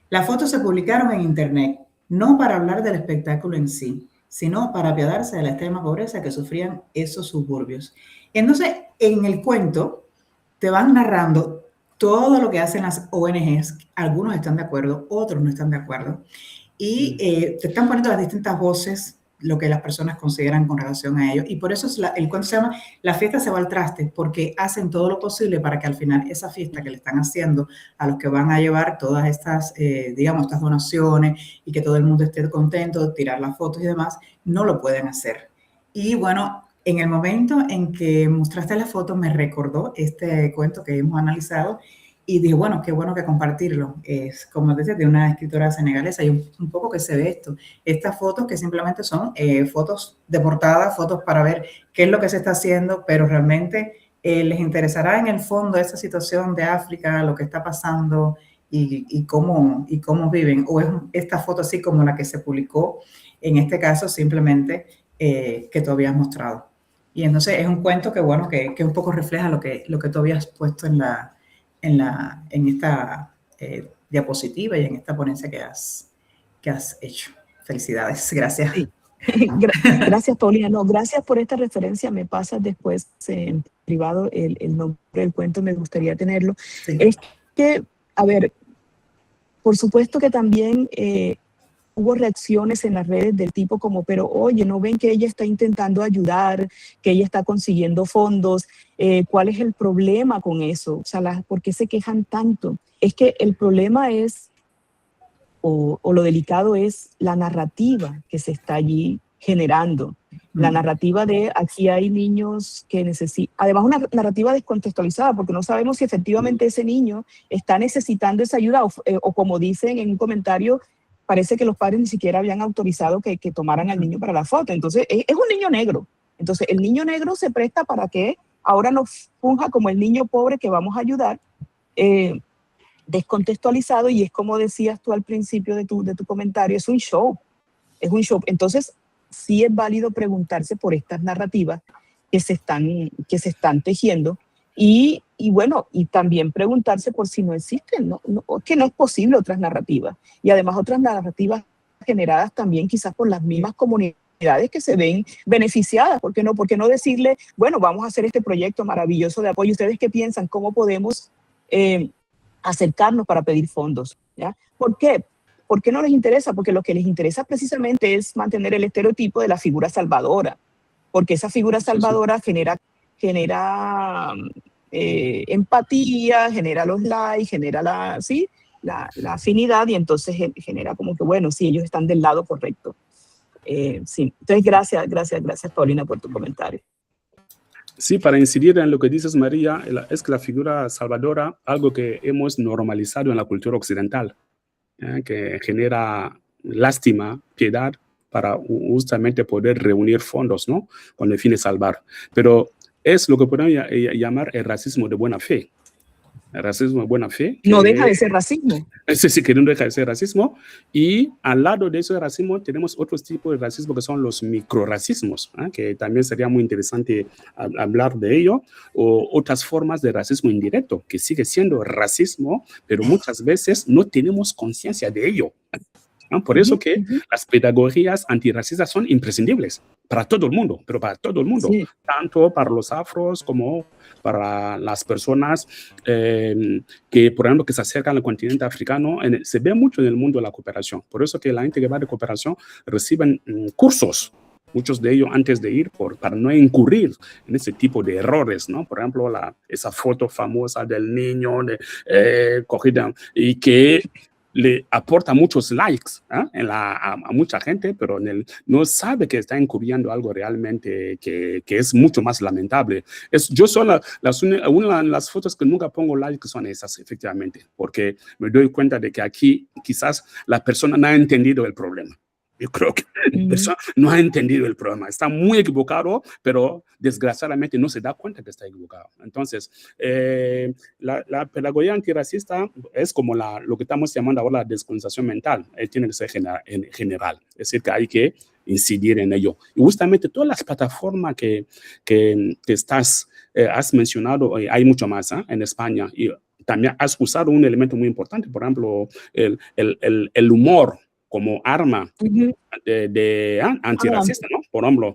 Las fotos se publicaron en internet, no para hablar del espectáculo en sí, sino para apiadarse de la extrema pobreza que sufrían esos suburbios. Entonces, en el cuento, te van narrando todo lo que hacen las ONGs. Algunos están de acuerdo, otros no están de acuerdo. Y te están poniendo las distintas voces, lo que las personas consideran con relación a ello. Y por eso el cuento se llama La fiesta se va al traste, porque hacen todo lo posible para que al final esa fiesta que le están haciendo a los que van a llevar todas estas, digamos, estas donaciones y que todo el mundo esté contento, tirar las fotos y demás, no lo pueden hacer. Y bueno, en el momento en que mostraste la foto me recordó este cuento que hemos analizado y dije, bueno, qué bueno que compartirlo. Es, como decía, de una escritora senegalesa y un poco que se ve esto. Estas fotos que simplemente son fotos de portada, fotos para ver qué es lo que se está haciendo, pero realmente les interesará en el fondo esa situación de África, lo que está pasando y cómo viven, o es esta foto así como la que se publicó en este caso simplemente que tú habías mostrado. Y entonces es un cuento que, bueno, que un poco refleja lo que tú habías puesto en esta diapositiva y en esta ponencia que has hecho. Felicidades, gracias. Sí. Gracias, Paulina. No, gracias por esta referencia. Me pasas después en privado el nombre del cuento, me gustaría tenerlo. Sí. Es que, a ver, por supuesto que también hubo reacciones en las redes del tipo como, pero oye, ¿no ven que ella está intentando ayudar, que ella está consiguiendo fondos? ¿Cuál es el problema con eso? O sea, ¿por qué se quejan tanto? Es que el problema es, o lo delicado es la narrativa que se está allí generando. La narrativa de aquí hay niños que necesitan, además una narrativa descontextualizada, porque no sabemos si efectivamente ese niño está necesitando esa ayuda o como dicen en un comentario, parece que los padres ni siquiera habían autorizado que tomaran al niño para la foto. Entonces, es un niño negro. Entonces, el niño negro se presta para que ahora nos funja como el niño pobre que vamos a ayudar, descontextualizado, y es como decías tú al principio de tu comentario, es un show. Es un show. Entonces, sí es válido preguntarse por estas narrativas que se están tejiendo y bueno, y también preguntarse por si no existen, que no es posible otras narrativas. Y además otras narrativas generadas también quizás por las mismas comunidades que se ven beneficiadas. ¿Por qué no? ¿Por qué no decirle, bueno, vamos a hacer este proyecto maravilloso de apoyo? ¿Ustedes qué piensan? ¿Cómo podemos acercarnos para pedir fondos? ¿Ya? ¿Por qué? ¿Por qué no les interesa? Porque lo que les interesa precisamente es mantener el estereotipo de la figura salvadora, porque esa figura salvadora genera empatía, genera los likes, genera la afinidad, y entonces genera como que, bueno, sí, ellos están del lado correcto. Sí. Entonces, gracias, Paulina, por tu comentario. Sí, para incidir en lo que dices, María, es que la figura salvadora, algo que hemos normalizado en la cultura occidental, que genera lástima, piedad, para justamente poder reunir fondos, ¿no? Con el fin de salvar. Pero es lo que podemos llamar el racismo de buena fe. El racismo de buena fe. No deja de ser racismo. Sí, que no deja de ser racismo. Y al lado de ese racismo tenemos otros tipos de racismo que son los microracismos, que también sería muy interesante hablar de ello, o otras formas de racismo indirecto, que sigue siendo racismo, pero muchas veces no tenemos conciencia de ello. Por eso que las pedagogías antirracistas son imprescindibles para todo el mundo, pero para todo el mundo, sí. Tanto para los afros como para las personas que, por ejemplo, que se acercan al continente africano. Se ve mucho en el mundo de la cooperación. Por eso que la gente que va de cooperación reciben cursos, muchos de ellos antes de ir, para no incurrir en ese tipo de errores, ¿no? Por ejemplo, esa foto famosa del niño cogida y que le aporta muchos likes a mucha gente, pero no sabe que está incurriendo algo realmente que es mucho más lamentable. Yo son una de las fotos que nunca pongo like son esas, efectivamente, porque me doy cuenta de que aquí quizás la persona no ha entendido el problema. Yo creo que la persona no ha entendido el problema. Está muy equivocado, pero desgraciadamente no se da cuenta que está equivocado. Entonces, la pedagogía antirracista es como lo que estamos llamando ahora la descolonización mental. Tiene que ser general. Es decir, que hay que incidir en ello. Y justamente todas las plataformas que has mencionado, hay mucho más en España. Y también has usado un elemento muy importante, por ejemplo, el humor como arma antirracista, ¿no? Por ejemplo,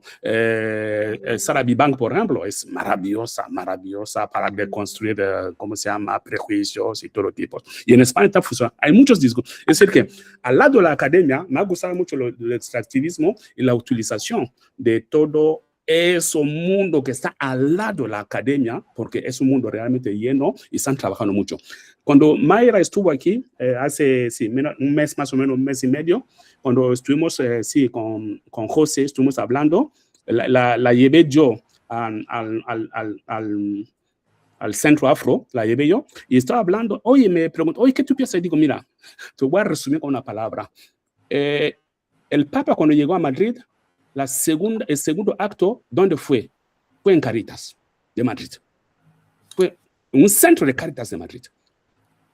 Sara Vibank, por ejemplo, es maravillosa para deconstruir, ¿cómo se llama?, prejuicios y todo tipo. Y en España está funcionando. Hay muchos discursos. Es decir, que al lado de la academia me ha gustado mucho el extractivismo y la utilización de todo ese mundo que está al lado de la academia, porque es un mundo realmente lleno y están trabajando mucho. Cuando Mayra estuvo aquí, hace un mes, más o menos un mes y medio, cuando estuvimos con José, estuvimos hablando, la llevé yo al Centro Afro, la llevé yo, y estaba hablando, me preguntó, ¿qué tú piensas? Y digo, mira, te voy a resumir con una palabra. El Papa, cuando llegó a Madrid, el segundo acto, ¿dónde fue? Fue en Caritas de Madrid. Fue un centro de Caritas de Madrid.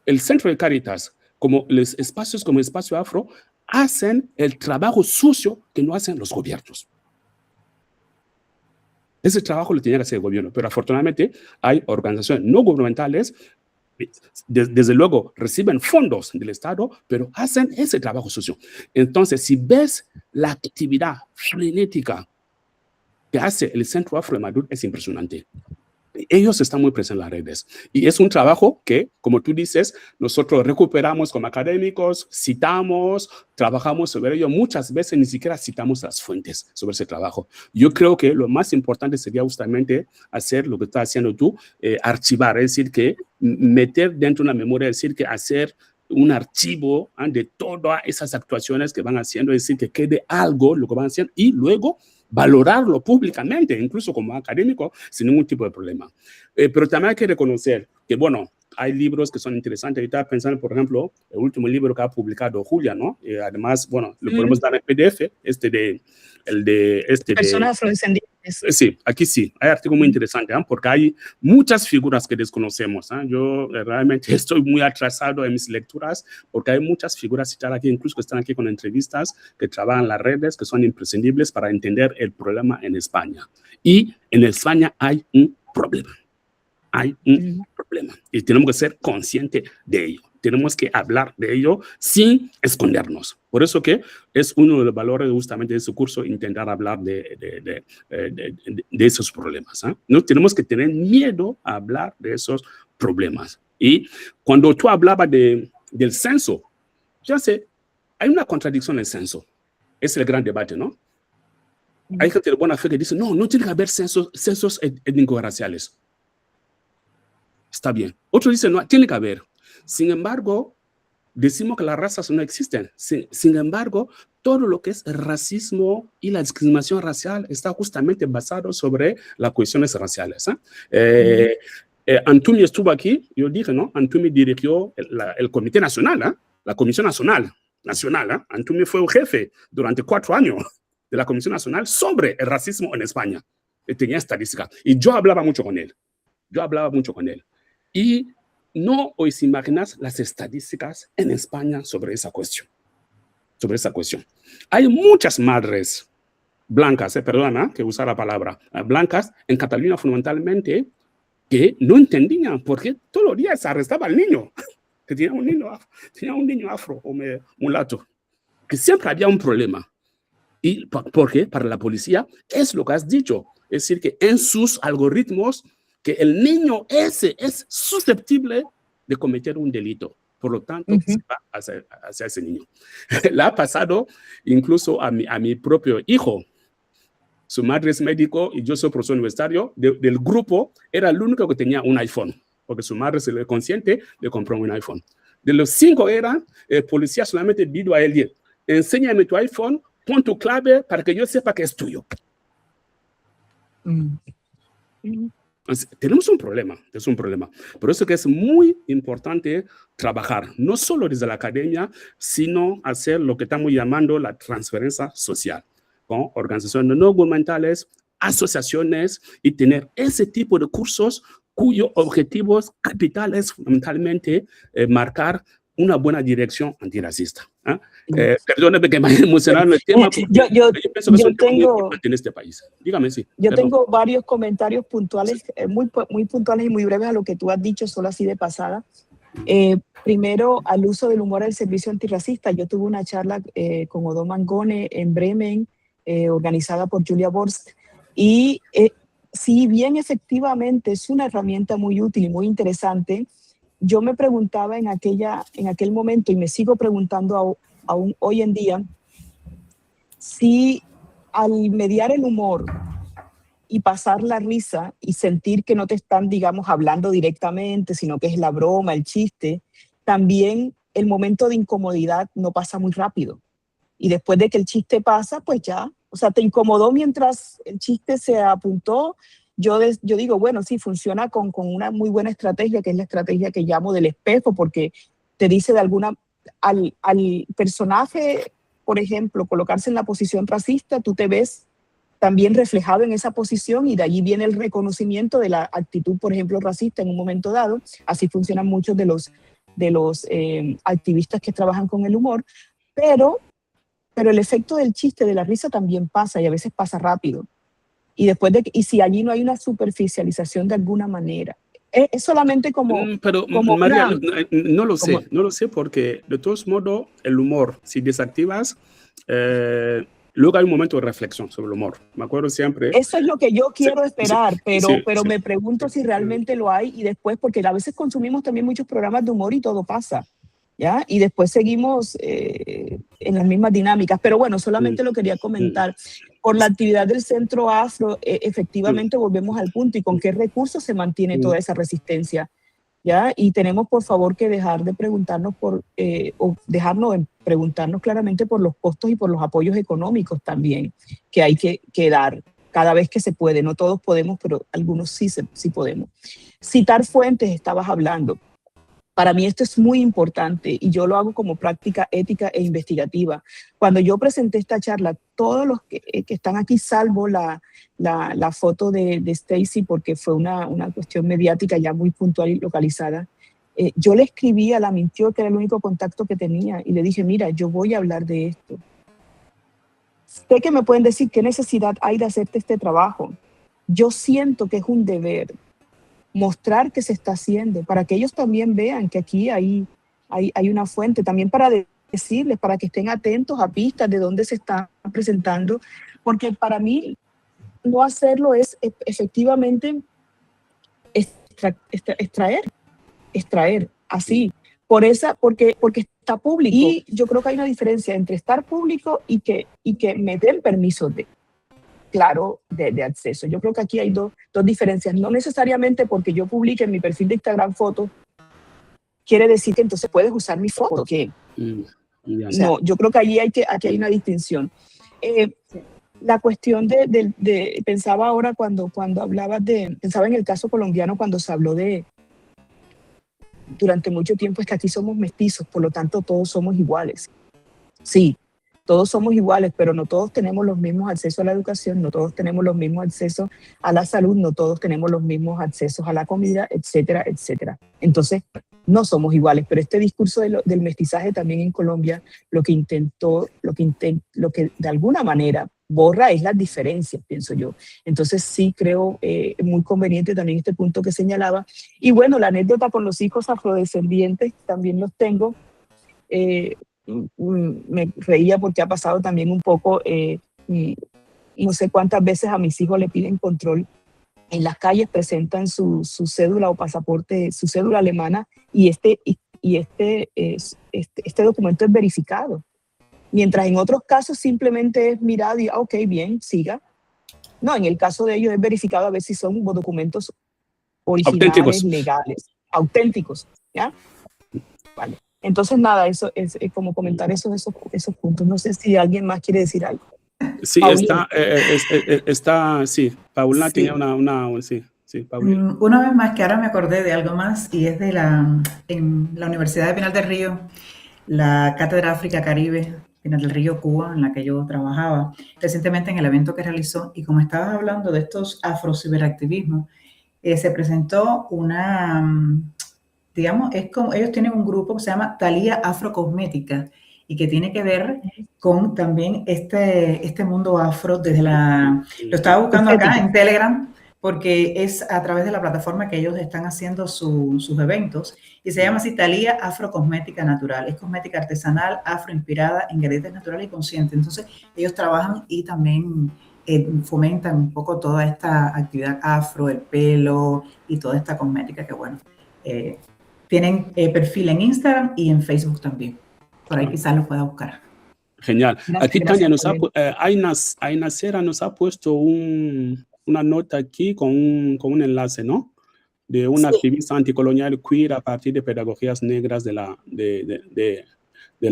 el Centro de Cáritas, como los espacios como Espacio Afro, hacen el trabajo sucio que no hacen los gobiernos. Ese trabajo lo tenía que hacer el gobierno, pero afortunadamente hay organizaciones no gubernamentales, desde luego reciben fondos del Estado, pero hacen ese trabajo sucio. Entonces, si ves la actividad frenética que hace el Centro Afro de Madrid, es impresionante. Ellos están muy presentes en las redes. Y es un trabajo que, como tú dices, nosotros recuperamos como académicos, citamos, trabajamos sobre ello. Muchas veces ni siquiera citamos las fuentes sobre ese trabajo. Yo creo que lo más importante sería justamente hacer lo que estás haciendo tú, archivar, es decir, que meter dentro de una memoria, es decir, que hacer un archivo de todas esas actuaciones que van haciendo, es decir, que quede algo lo que van haciendo y luego valorarlo públicamente, incluso como académico, sin ningún tipo de problema. Pero también hay que reconocer que, bueno, hay libros que son interesantes. Yo estaba pensando, por ejemplo, el último libro que ha publicado Julia, ¿no? Además, bueno, lo podemos dar en PDF, Personas afrodescendientes. Sí, aquí sí, hay artículos muy interesantes, porque hay muchas figuras que desconocemos. Yo realmente estoy muy atrasado en mis lecturas, porque hay muchas figuras citadas aquí, incluso que están aquí con entrevistas, que trabajan en las redes, que son imprescindibles para entender el problema en España. Y en España hay un problema. Hay un problema y tenemos que ser conscientes de ello. Tenemos que hablar de ello sin escondernos. Por eso que es uno de los valores justamente de este curso, intentar hablar de esos problemas. No tenemos que tener miedo a hablar de esos problemas. Y cuando tú hablabas del censo, ya sé, hay una contradicción en el censo. Es el gran debate, ¿no? Hay gente de buena fe que dice, no tiene que haber censos étnico-raciales. Está bien. Otros dicen, no, tiene que haber. Sin embargo, decimos que las razas no existen. Sin embargo, todo lo que es el racismo y la discriminación racial está justamente basado sobre las cuestiones raciales. Antumi estuvo aquí, yo dije, ¿no? Antumi dirigió el Comité Nacional, la Comisión Nacional. Antumi fue un jefe durante 4 años de la Comisión Nacional sobre el racismo en España. Él tenía estadística. Y yo hablaba mucho con él. Y no os imaginas las estadísticas en España sobre esa cuestión. Hay muchas madres blancas, perdona que usar la palabra, blancas en Cataluña fundamentalmente, que no entendían por qué todos los días se arrestaba al niño, que tenía un niño afro o mulato, que siempre había un problema. ¿Y por qué? Para la policía es lo que has dicho, es decir, que en sus algoritmos que el niño ese es susceptible de cometer un delito. Por lo tanto, se va hacia ese niño. Le ha pasado incluso a mi propio hijo. Su madre es médico y yo soy profesor universitario. Del grupo era el único que tenía un iPhone, porque su madre se le consciente de comprar un iPhone. De los 5 era, el policía solamente pidió a él, enséñame tu iPhone, pon tu clave para que yo sepa que es tuyo. Tenemos un problema, Por eso que es muy importante trabajar, no solo desde la academia, sino hacer lo que estamos llamando la transferencia social, con organizaciones no gubernamentales, asociaciones, y tener ese tipo de cursos cuyo objetivo capital es fundamentalmente marcar una buena dirección antirracista. Perdóneme que me haya emocionado en el tema, yo pienso que es un tema muy importante en este país. Dígame, sí. Yo tengo varios comentarios puntuales, muy puntuales y muy breves a lo que tú has dicho, solo así de pasada. Primero, al uso del humor del servicio antirracista. Yo tuve una charla con Odo Mangone en Bremen, organizada por Julia Borst, y si bien efectivamente es una herramienta muy útil y muy interesante, yo me preguntaba en aquel momento, y me sigo preguntando aún hoy en día, si al mediar el humor y pasar la risa y sentir que no te están, digamos, hablando directamente, sino que es la broma, el chiste, también el momento de incomodidad no pasa muy rápido. Y después de que el chiste pasa, pues ya, o sea, te incomodó mientras el chiste se apuntó. Yo digo, bueno, sí, funciona con una muy buena estrategia, que es la estrategia que llamo del espejo, porque te dice de alguna, al personaje, por ejemplo, colocarse en la posición racista, tú te ves también reflejado en esa posición y de allí viene el reconocimiento de la actitud, por ejemplo, racista en un momento dado. Así funcionan muchos de los activistas que trabajan con el humor, pero el efecto del chiste, de la risa también pasa y a veces pasa rápido. Y si allí no hay una superficialización de alguna manera, es solamente como... Pero como María, una, no lo sé, como, no lo sé porque de todos modos el humor, si desactivas, luego hay un momento de reflexión sobre el humor. Me acuerdo siempre... eso es lo que yo quiero esperar, pero sí, me pregunto si realmente lo hay y después, porque a veces consumimos también muchos programas de humor y todo pasa, ¿ya? Y después seguimos en las mismas dinámicas. Pero bueno, solamente lo quería comentar. Por la actividad del Centro Afro, efectivamente volvemos al punto y con qué recursos se mantiene toda esa resistencia, ¿ya? Y tenemos por favor que dejar de preguntarnos o dejarnos de preguntarnos claramente por los costos y por los apoyos económicos también que hay que dar cada vez que se puede. No todos podemos, pero algunos sí podemos. Citar fuentes, estabas hablando. Para mí esto es muy importante y yo lo hago como práctica ética e investigativa. Cuando yo presenté esta charla, todos los que están aquí, salvo la foto de Stacy, porque fue una cuestión mediática ya muy puntual y localizada, yo le escribí a la Mintió, que era el único contacto que tenía, y le dije, mira, yo voy a hablar de esto. Sé que me pueden decir qué necesidad hay de hacerte este trabajo. Yo siento que es un deber mostrar que se está haciendo, para que ellos también vean que aquí hay una fuente, también para decirles, para que estén atentos a pistas de dónde se está presentando, porque para mí no hacerlo es efectivamente extraer, así, porque está público. Y yo creo que hay una diferencia entre estar público y que me den permiso de acceso. Yo creo que aquí hay dos diferencias. No necesariamente porque yo publique en mi perfil de Instagram fotos, quiere decir que entonces puedes usar mi foto. ¿Qué? No, yo creo que aquí hay una distinción. La cuestión pensaba ahora cuando hablabas pensaba en el caso colombiano cuando se habló durante mucho tiempo es que aquí somos mestizos, por lo tanto todos somos iguales. Sí, todos somos iguales, pero no todos tenemos los mismos accesos a la educación, no todos tenemos los mismos accesos a la salud, no todos tenemos los mismos accesos a la comida, etcétera, etcétera. Entonces, no somos iguales, pero este discurso del mestizaje también en Colombia lo que de alguna manera borra es las diferencias, pienso yo. Entonces sí creo muy conveniente también este punto que señalaba. Y bueno, la anécdota con los hijos afrodescendientes también los tengo. Me reía porque ha pasado también un poco, no sé cuántas veces a mis hijos le piden control en las calles, presentan su cédula o pasaporte, su cédula alemana y este documento es verificado. Mientras en otros casos simplemente es mirado y ok, bien, siga. No, en el caso de ellos es verificado a ver si son documentos originales, legales, auténticos, ¿ya? Vale. Entonces, nada, eso es como comentar esos puntos. No sé si alguien más quiere decir algo. Sí, sí, Paula sí. Tenía sí, Paula. Una vez más que ahora me acordé de algo más y es en la Universidad de Pinar del Río, la Cátedra África-Caribe, Pinar del Río, Cuba, en la que yo trabajaba, recientemente en el evento que realizó, y como estabas hablando de estos afrociberactivismos, se presentó digamos, es como ellos tienen un grupo que se llama Thalía Afrocosmética y que tiene que ver con también este mundo afro desde lo estaba buscando acá en Telegram porque es a través de la plataforma que ellos están haciendo sus eventos y se llama así Thalía Afrocosmética Natural. Es cosmética artesanal, afroinspirada, ingredientes naturales y conscientes. Entonces ellos trabajan y también fomentan un poco toda esta actividad afro, el pelo y toda esta cosmética que bueno, tienen perfil en Instagram y en Facebook también. Por ahí quizás lo pueda buscar. Genial. Aquí Tania Aina Cera nos ha puesto una nota aquí con un enlace, ¿no? De un activista anticolonial queer a partir de pedagogías negras de la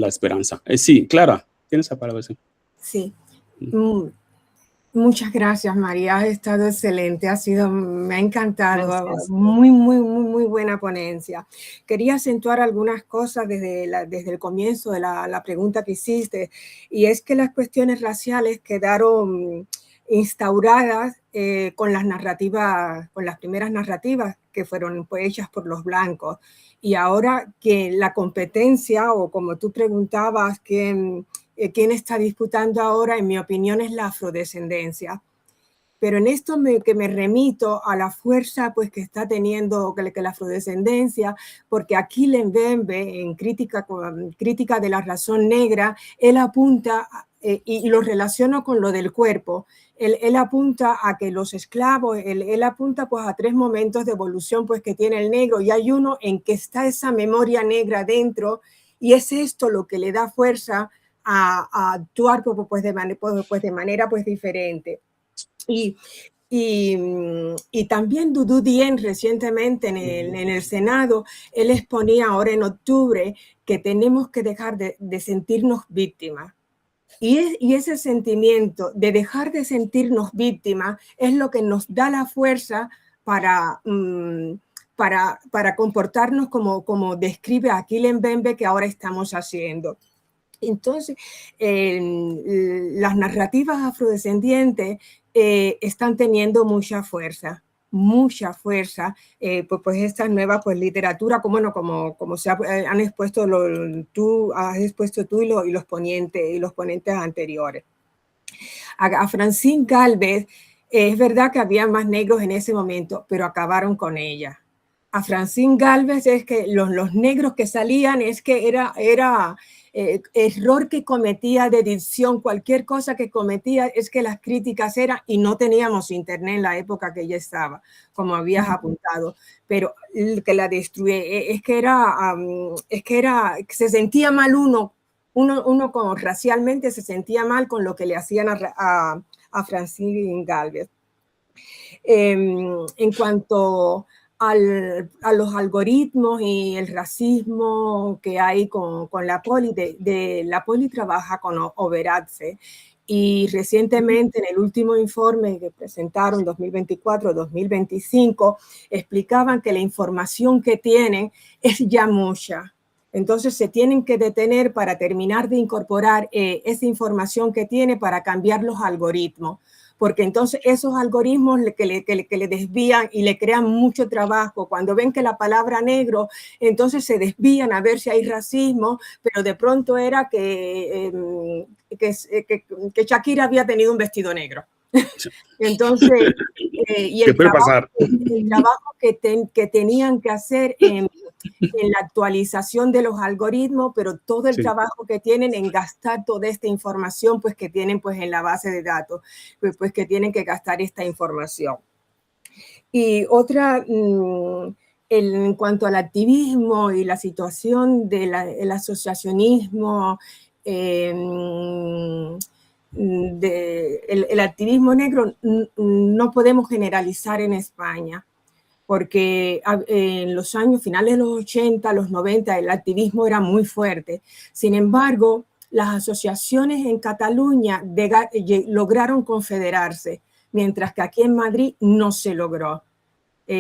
esperanza. Sí, Clara, tienes la palabra. Sí. Muchas gracias, María. Ha estado excelente. Me ha encantado. Gracias. Muy buena ponencia. Quería acentuar algunas cosas desde el comienzo de la pregunta que hiciste, y es que las cuestiones raciales quedaron instauradas con las narrativas, con las primeras narrativas que fueron pues, hechas por los blancos. Y ahora que la competencia, o como tú preguntabas, ¿quién está disputando ahora? En mi opinión es la afrodescendencia. Pero en esto que me remito a la fuerza pues, que está teniendo que la afrodescendencia, porque Achille Mbembe, en crítica de la razón negra, él apunta, y lo relaciono con lo del cuerpo, él apunta a que los esclavos, él apunta pues, a 3 momentos de evolución pues, que tiene el negro, y hay uno en que está esa memoria negra dentro, y es esto lo que le da fuerza a actuar pues, de manera pues, diferente. Y también Dudu Dieng recientemente en el Senado, él exponía ahora en octubre que tenemos que dejar de sentirnos víctimas. Y ese sentimiento de dejar de sentirnos víctimas es lo que nos da la fuerza para comportarnos como describe Achille Mbembe que ahora estamos haciendo. Entonces, las narrativas afrodescendientes están teniendo mucha fuerza, pues estas nuevas pues, literatura, como se han expuesto tú y los ponentes anteriores. A Francine Galvez, es verdad que había más negros en ese momento, pero acabaron con ella. A Francine Galvez es que los negros que salían es que era error que cometía de dicción, cualquier cosa que cometía es que las críticas eran, y no teníamos internet en la época que ella estaba, como habías apuntado, pero que la destruye, se sentía mal uno como racialmente se sentía mal con lo que le hacían a Francine Galvez. En cuanto a los algoritmos y el racismo que hay con la Poli, la Poli trabaja con Overatze, y recientemente en el último informe que presentaron 2024-2025 explicaban que la información que tienen es ya mucha. Entonces se tienen que detener para terminar de incorporar esa información que tiene para cambiar los algoritmos, porque entonces esos algoritmos que le desvían y le crean mucho trabajo. Cuando ven que la palabra negro, entonces se desvían a ver si hay racismo, pero de pronto era que Shakira había tenido un vestido negro. Entonces, y el trabajo que tenían que hacer en la actualización de los algoritmos, pero todo el trabajo que tienen en gastar toda esta información pues que tienen pues en la base de datos, pues que tienen que gastar esta información. Y otra, en cuanto al activismo y la situación del asociacionismo, el activismo negro, no podemos generalizar en España, porque en los años finales de los 80, los 90, el activismo era muy fuerte. Sin embargo, las asociaciones en Cataluña lograron confederarse, mientras que aquí en Madrid no se logró.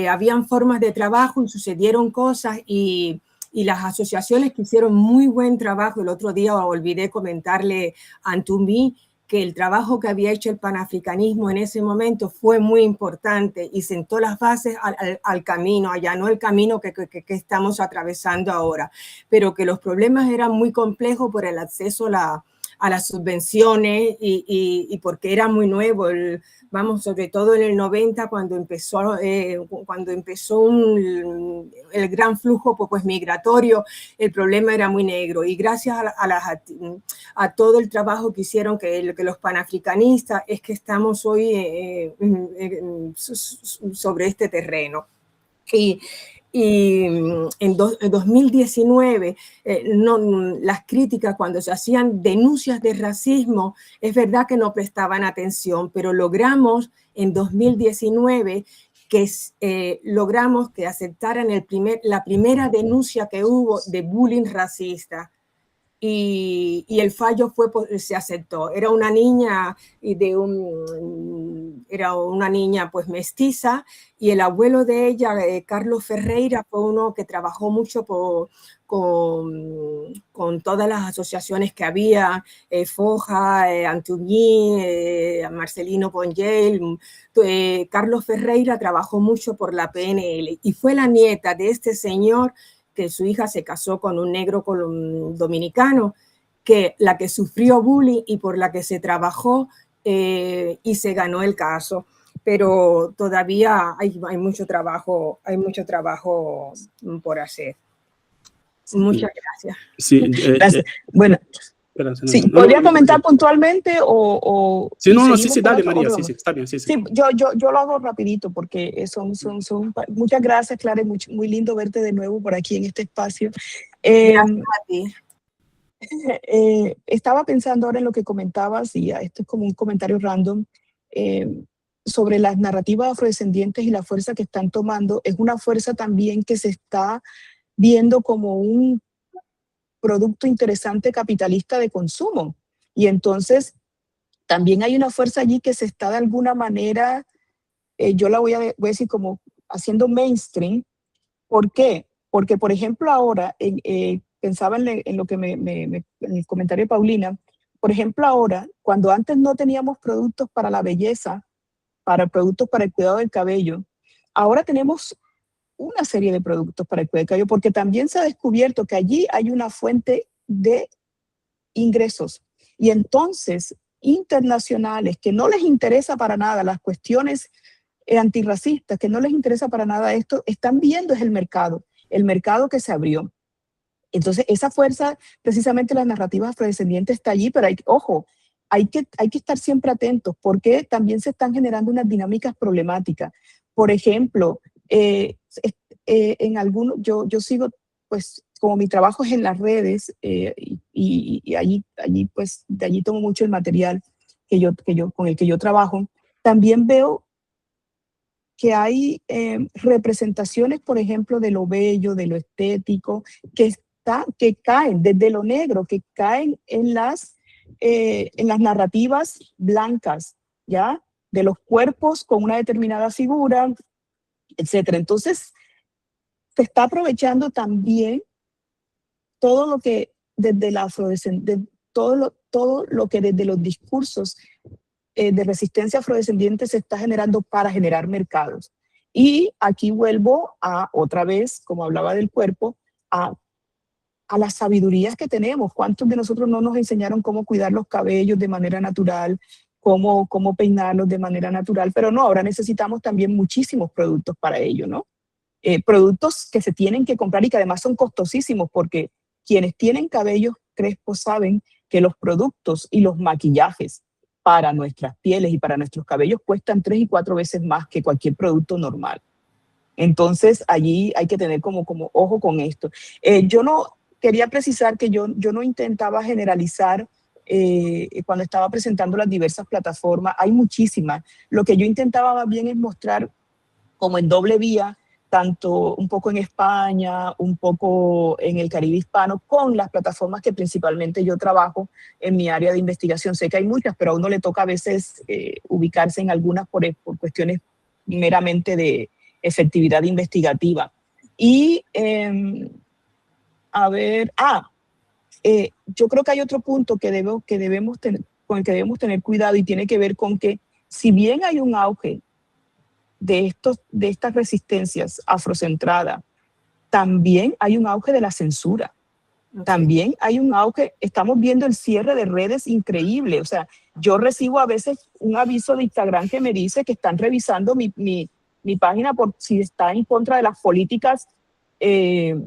Habían formas de trabajo y sucedieron cosas y las asociaciones que hicieron muy buen trabajo. El otro día olvidé comentarle a Antumi que el trabajo que había hecho el panafricanismo en ese momento fue muy importante y sentó las bases al camino, allanó el camino que estamos atravesando ahora, pero que los problemas eran muy complejos por el acceso a las subvenciones y porque era muy nuevo, sobre todo en el 90 cuando empezó el gran flujo pues, migratorio, el problema era muy negro, y gracias a todo el trabajo que hicieron que los panafricanistas es que estamos hoy sobre este terreno. Y en 2019, las críticas cuando se hacían denuncias de racismo, es verdad que no prestaban atención, pero logramos en 2019 que aceptaran la primera denuncia que hubo de bullying racista. y el fallo se aceptó. Era una niña pues mestiza, y el abuelo de ella, Carlos Ferreira, fue uno que trabajó mucho con todas las asociaciones que había, Foja, Antugui, Marcelino Pongel. Carlos Ferreira trabajó mucho por la PNL y fue la nieta de este señor, que su hija se casó con un negro dominicano, que la que sufrió bullying y por la que se trabajó y se ganó el caso. Pero todavía hay mucho trabajo por hacer. Muchas gracias. Sí, gracias. Bueno, sí, ¿podría comentar puntualmente o sí, sí, dale, María, sí, está bien, sí. Sí, yo lo hago rapidito porque muchas gracias, Clara, muy lindo verte de nuevo por aquí en este espacio. Gracias a ti. Estaba pensando ahora en lo que comentabas, y esto es como un comentario random, sobre las narrativas afrodescendientes y la fuerza que están tomando. Es una fuerza también que se está viendo como un producto interesante capitalista de consumo. Y entonces también hay una fuerza allí que se está de alguna manera, yo la voy a decir como haciendo mainstream. ¿Por qué? Porque, por ejemplo, ahora, pensaba en lo que en el comentario de Paulina, por ejemplo, ahora, cuando antes no teníamos productos para la belleza, productos para el cuidado del cabello, ahora tenemos una serie de productos para el cuidado del cabello, porque también se ha descubierto que allí hay una fuente de ingresos. Y entonces, internacionales que no les interesa para nada las cuestiones antirracistas, que no les interesa para nada esto, están viendo es el mercado que se abrió. Entonces, esa fuerza, precisamente las narrativas afrodescendientes está allí, pero hay que estar siempre atentos porque también se están generando unas dinámicas problemáticas. Por ejemplo, en algunos, yo sigo, pues, como mi trabajo es en las redes, y allí pues de allí tomo mucho el material con el que yo trabajo. También veo que hay representaciones, por ejemplo, de lo bello, de lo estético, que caen desde lo negro, que caen en las narrativas blancas, ¿ya? De los cuerpos con una determinada figura, etcétera. Entonces, se está aprovechando también todo lo que desde la afrodescendencia, todo lo que desde los discursos de resistencia afrodescendiente se está generando para generar mercados. Y aquí vuelvo otra vez, como hablaba del cuerpo, a las sabidurías que tenemos. ¿Cuántos de nosotros no nos enseñaron cómo cuidar los cabellos de manera natural, cómo peinarlos de manera natural? Pero no, ahora necesitamos también muchísimos productos para ello, ¿no? Productos que se tienen que comprar y que además son costosísimos, porque quienes tienen cabellos crespos saben que los productos y los maquillajes para nuestras pieles y para nuestros cabellos cuestan 3 y 4 veces más que cualquier producto normal. Entonces, allí hay que tener como ojo con esto. Yo no quería precisar que yo no intentaba generalizar cuando estaba presentando las diversas plataformas. Hay muchísimas. Lo que yo intentaba más bien es mostrar como en doble vía, tanto un poco en España, un poco en el Caribe hispano, con las plataformas que principalmente yo trabajo en mi área de investigación. Sé que hay muchas, pero a uno le toca a veces ubicarse en algunas por cuestiones meramente de efectividad investigativa. Y, yo creo que hay otro punto con el que debemos tener cuidado, y tiene que ver con que, si bien hay un auge de estas resistencias afrocentradas, también hay un auge de la censura. Okay. También hay un auge, estamos viendo el cierre de redes increíble. O sea, yo recibo a veces un aviso de Instagram que me dice que están revisando mi página por si está en contra de las políticas de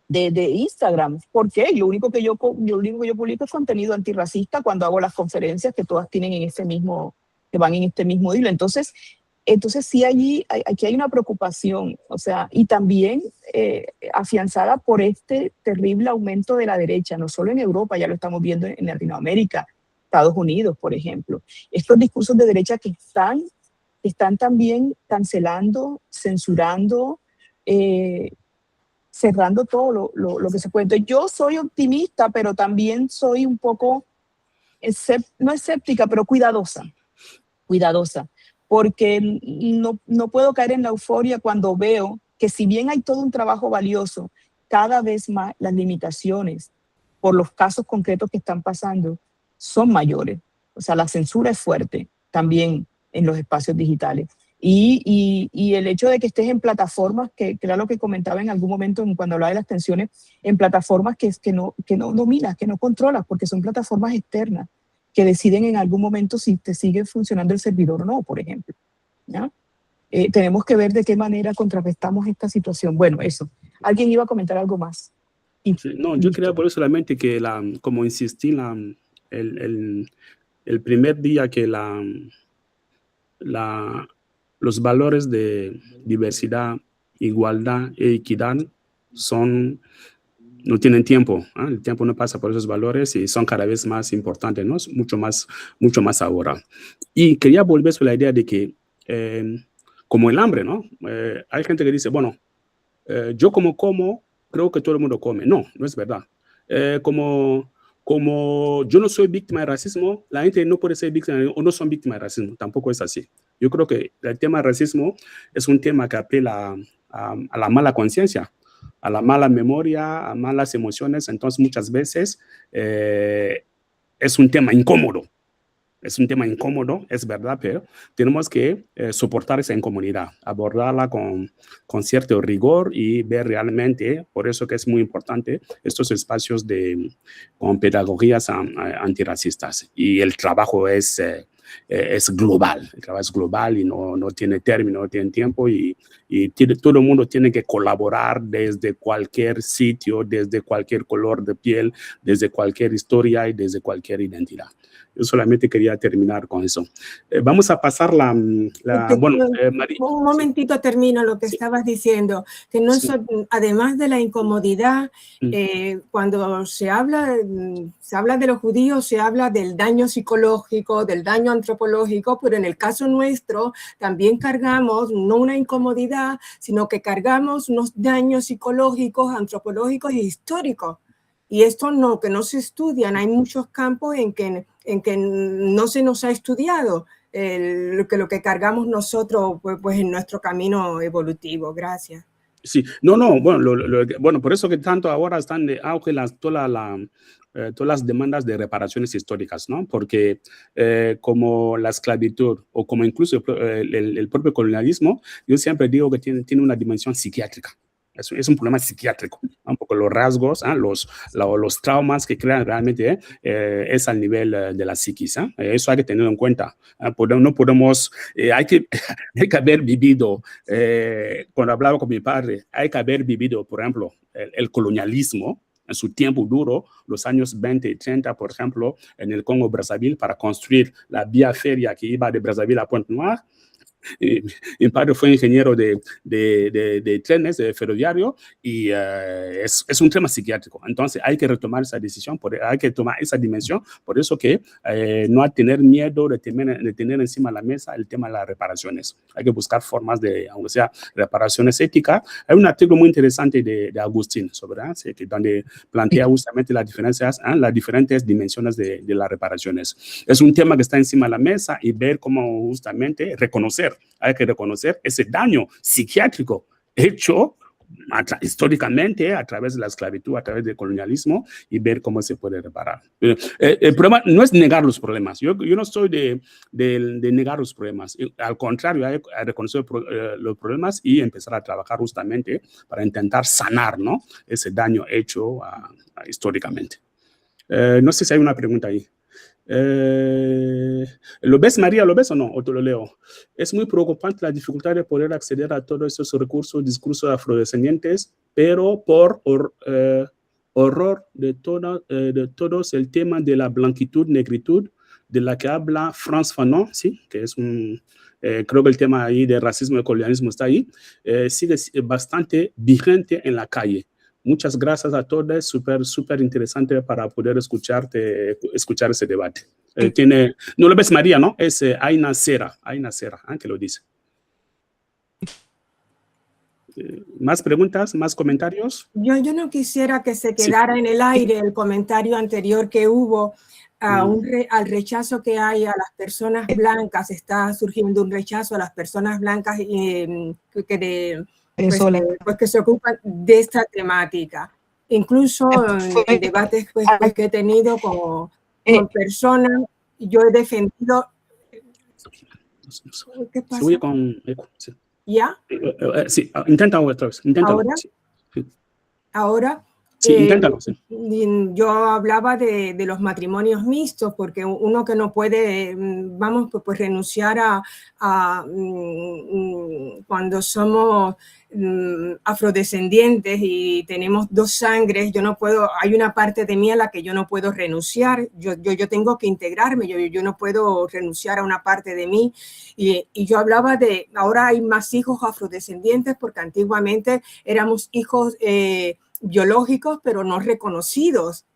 Instagram. ¿Por qué? Lo único que yo publico es contenido antirracista cuando hago las conferencias que todas tienen que van en este mismo hilo. Entonces sí, aquí hay una preocupación, o sea, y también afianzada por este terrible aumento de la derecha, no solo en Europa, ya lo estamos viendo en Latinoamérica, Estados Unidos, por ejemplo. Estos discursos de derecha que están también cancelando, censurando cerrando todo lo que se puede. Entonces, yo soy optimista, pero también soy un poco, no escéptica, pero cuidadosa, porque no puedo caer en la euforia cuando veo que si bien hay todo un trabajo valioso, cada vez más las limitaciones por los casos concretos que están pasando son mayores. O sea, la censura es fuerte también en los espacios digitales. Y el hecho de que estés en plataformas, que era lo que comentaba en algún momento cuando hablaba de las tensiones, en plataformas que no dominas, que no controlas, porque son plataformas externas que deciden en algún momento si te sigue funcionando el servidor o no, por ejemplo, ¿ya? Tenemos que ver de qué manera contrarrestamos esta situación. Bueno, eso. ¿Alguien iba a comentar algo más? Sí, no, yo quería por eso solamente que, como insistí, el primer día que los valores de diversidad, igualdad e equidad no tienen tiempo, ¿eh? El tiempo no pasa por esos valores y son cada vez más importantes, ¿no? Mucho más ahora. Y quería volver sobre la idea de que, como el hambre, ¿no? Hay gente que dice, bueno, yo como, creo que todo el mundo come. No, no es verdad. Como yo no soy víctima de racismo, la gente no puede ser víctima o no son víctimas de racismo. Tampoco es así. Yo creo que el tema de racismo es un tema que apela a la mala conciencia, a la mala memoria, a malas emociones. Entonces, muchas veces es un tema incómodo. Es un tema incómodo, es verdad, pero tenemos que soportar esa incomodidad, abordarla con cierto rigor y ver realmente, por eso que es muy importante estos espacios con pedagogías antirracistas. Y el trabajo es global, el trabajo es global y no tiene término, no tiene tiempo y todo el mundo tiene que colaborar desde cualquier sitio, desde cualquier color de piel, desde cualquier historia y desde cualquier identidad. Yo solamente quería terminar con eso. Vamos a pasar bueno, María. Un momentito, termino lo que estabas diciendo, que no además de la incomodidad, cuando se habla de los judíos, se habla del daño psicológico, del daño antropológico, pero en el caso nuestro también cargamos no una incomodidad, sino que cargamos unos daños psicológicos, antropológicos y históricos. Y esto que no se estudian, hay muchos campos en que no se nos ha estudiado lo que cargamos nosotros pues en nuestro camino evolutivo. Gracias. Sí, bueno, por eso que tanto ahora están de auge todas las demandas de reparaciones históricas, ¿no? Porque como la esclavitud o como incluso el propio colonialismo, yo siempre digo que tiene una dimensión psiquiátrica. Es un problema psiquiátrico, ¿no? Un poco los rasgos, los traumas que crean realmente es al nivel de la psiquis. Eso hay que tenerlo en cuenta. No podemos, hay que haber vivido, cuando hablaba con mi padre, hay que haber vivido, por ejemplo, el colonialismo en su tiempo duro, los años 20 y 30, por ejemplo, en el Congo Brazzaville, para construir la vía férrea que iba de Brazzaville a Pointe-Noire. Mi padre fue ingeniero de trenes, de ferroviario, y es un tema psiquiátrico. Entonces hay que retomar esa decisión, hay que tomar esa dimensión. Por eso que no hay que tener miedo de tener encima de la mesa el tema de las reparaciones. Hay que buscar formas aunque sea reparaciones éticas. Hay un artículo muy interesante de Agustín sobre donde plantea justamente las diferentes dimensiones de las reparaciones. Es un tema que está encima de la mesa y ver cómo justamente hay que reconocer ese daño psiquiátrico hecho históricamente a través de la esclavitud, a través del colonialismo, y ver cómo se puede reparar. El problema no es negar los problemas. Yo no soy de negar los problemas. Al contrario, hay que reconocer los problemas y empezar a trabajar justamente para intentar sanar, ¿no?, ese daño hecho históricamente. No sé si hay una pregunta ahí. ¿Lo ves, María? ¿Lo ves o no? ¿O te lo leo? Es muy preocupante la dificultad de poder acceder a todos estos recursos, discursos afrodescendientes, pero por horror de todos el tema de la blanquitud, negritud, de la que habla Frantz Fanon, ¿sí? Que es creo que el tema ahí de racismo y colonialismo está ahí, sigue bastante vigente en la calle. Muchas gracias a todos, súper interesante para poder escuchar ese debate. No lo ves, María, ¿no? Es Aina Cera, que lo dice. ¿Más preguntas? ¿Más comentarios? Yo no quisiera que se Sí. quedara en el aire el comentario anterior que hubo al rechazo que hay a las personas blancas. Está surgiendo un rechazo a las personas blancas que se ocupan de esta temática. Incluso en debates que he tenido con personas, yo he defendido... ¿Qué pasa? Se oye con eco, sí. ¿Ya? Sí, intenta otra vez. Inténtalo. ¿Ahora? Sí. Ahora, Sí, inténtalo. Sí. yo hablaba de los matrimonios mixtos, porque uno que no puede, pues renunciar a cuando somos afrodescendientes y tenemos dos sangres, yo no puedo, hay una parte de mí a la que yo no puedo renunciar, yo tengo que integrarme, yo no puedo renunciar a una parte de mí, y yo hablaba de, ahora hay más hijos afrodescendientes, porque antiguamente éramos hijos biológicos, pero no reconocidos.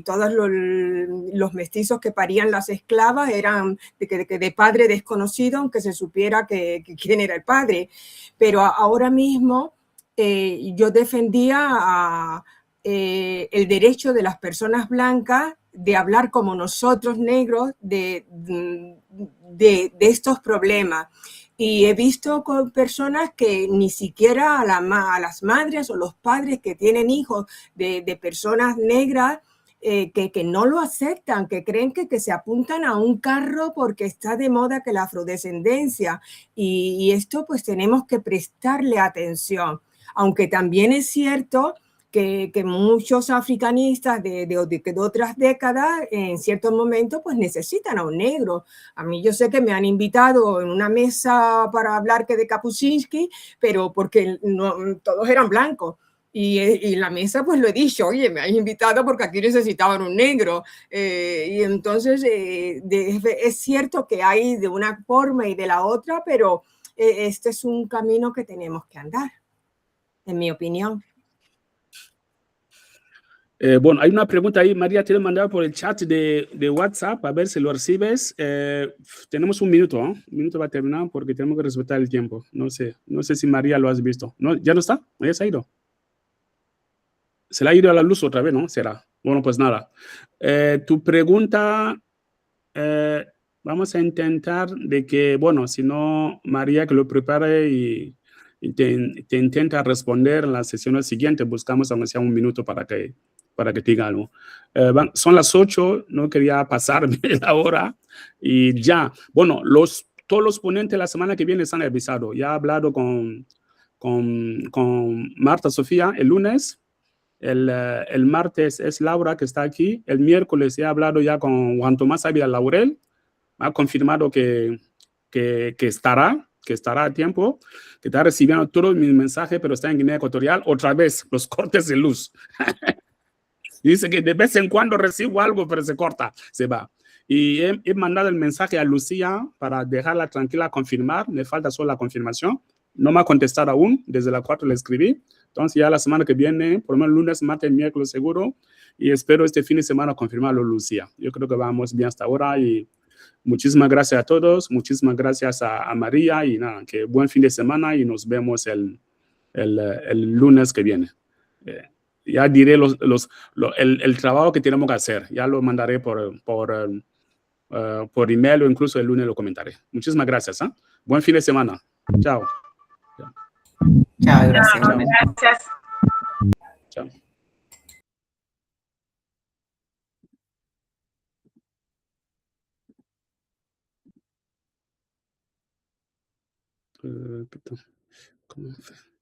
Todos los mestizos que parían las esclavas eran de padre desconocido, aunque se supiera quién era el padre. Pero ahora mismo yo defendía el derecho de las personas blancas de hablar como nosotros negros de estos problemas. Y he visto con personas que ni siquiera a las madres o los padres que tienen hijos de personas negras que no lo aceptan, que creen que se apuntan a un carro porque está de moda que la afrodescendencia. Y esto pues tenemos que prestarle atención. Aunque también es cierto que muchos africanistas de otras décadas en ciertos momentos pues necesitan a un negro. A mí yo sé que me han invitado en una mesa para hablar que de Kapuscinski, pero porque todos eran blancos. Y la mesa pues lo he dicho, oye, me has invitado porque aquí necesitaban un negro. Y entonces es cierto que hay de una forma y de la otra, pero este es un camino que tenemos que andar, en mi opinión. Bueno, hay una pregunta ahí, María, te lo he mandado por el chat de WhatsApp, a ver si lo recibes. Tenemos un minuto, ¿eh? Un minuto va a terminar porque tenemos que respetar el tiempo. No sé si María lo has visto. ¿No? ¿Ya no está? ¿Ya se ha ido? Se le ha ido a la luz otra vez, ¿no? Será. Bueno, pues nada. Tu pregunta, vamos a intentar de que, bueno, si no, María que lo prepare y te intenta responder en las sesiones siguientes. Buscamos aunque sea un minuto para que te diga algo. Son las 8, no quería pasarme la hora y ya. Bueno, todos los ponentes la semana que viene están avisados. Ya he hablado con Marta Sofía el lunes. El martes es Laura que está aquí. El miércoles he hablado ya con Juan Tomás Ávila Laurel. Me ha confirmado que estará a tiempo, que está recibiendo todos mis mensajes, pero está en Guinea Ecuatorial. Otra vez, los cortes de luz. Dice que de vez en cuando recibo algo, pero se corta, se va. Y he mandado el mensaje a Lucía para dejarla tranquila, confirmar. Me falta solo la confirmación. No me ha contestado aún. Desde las 4 le escribí. Entonces ya la semana que viene, por lo menos lunes, martes, miércoles seguro. Y espero este fin de semana confirmarlo, Lucía. Yo creo que vamos bien hasta ahora. Y muchísimas gracias a todos. Muchísimas gracias a María. Y nada, que buen fin de semana y nos vemos el lunes que viene. Ya diré el trabajo que tenemos que hacer. Ya lo mandaré por email o incluso el lunes lo comentaré. Muchísimas gracias. Buen fin de semana. Chao. Chao, gracias. Chao. Gracias. Chao. ¿Cómo fue?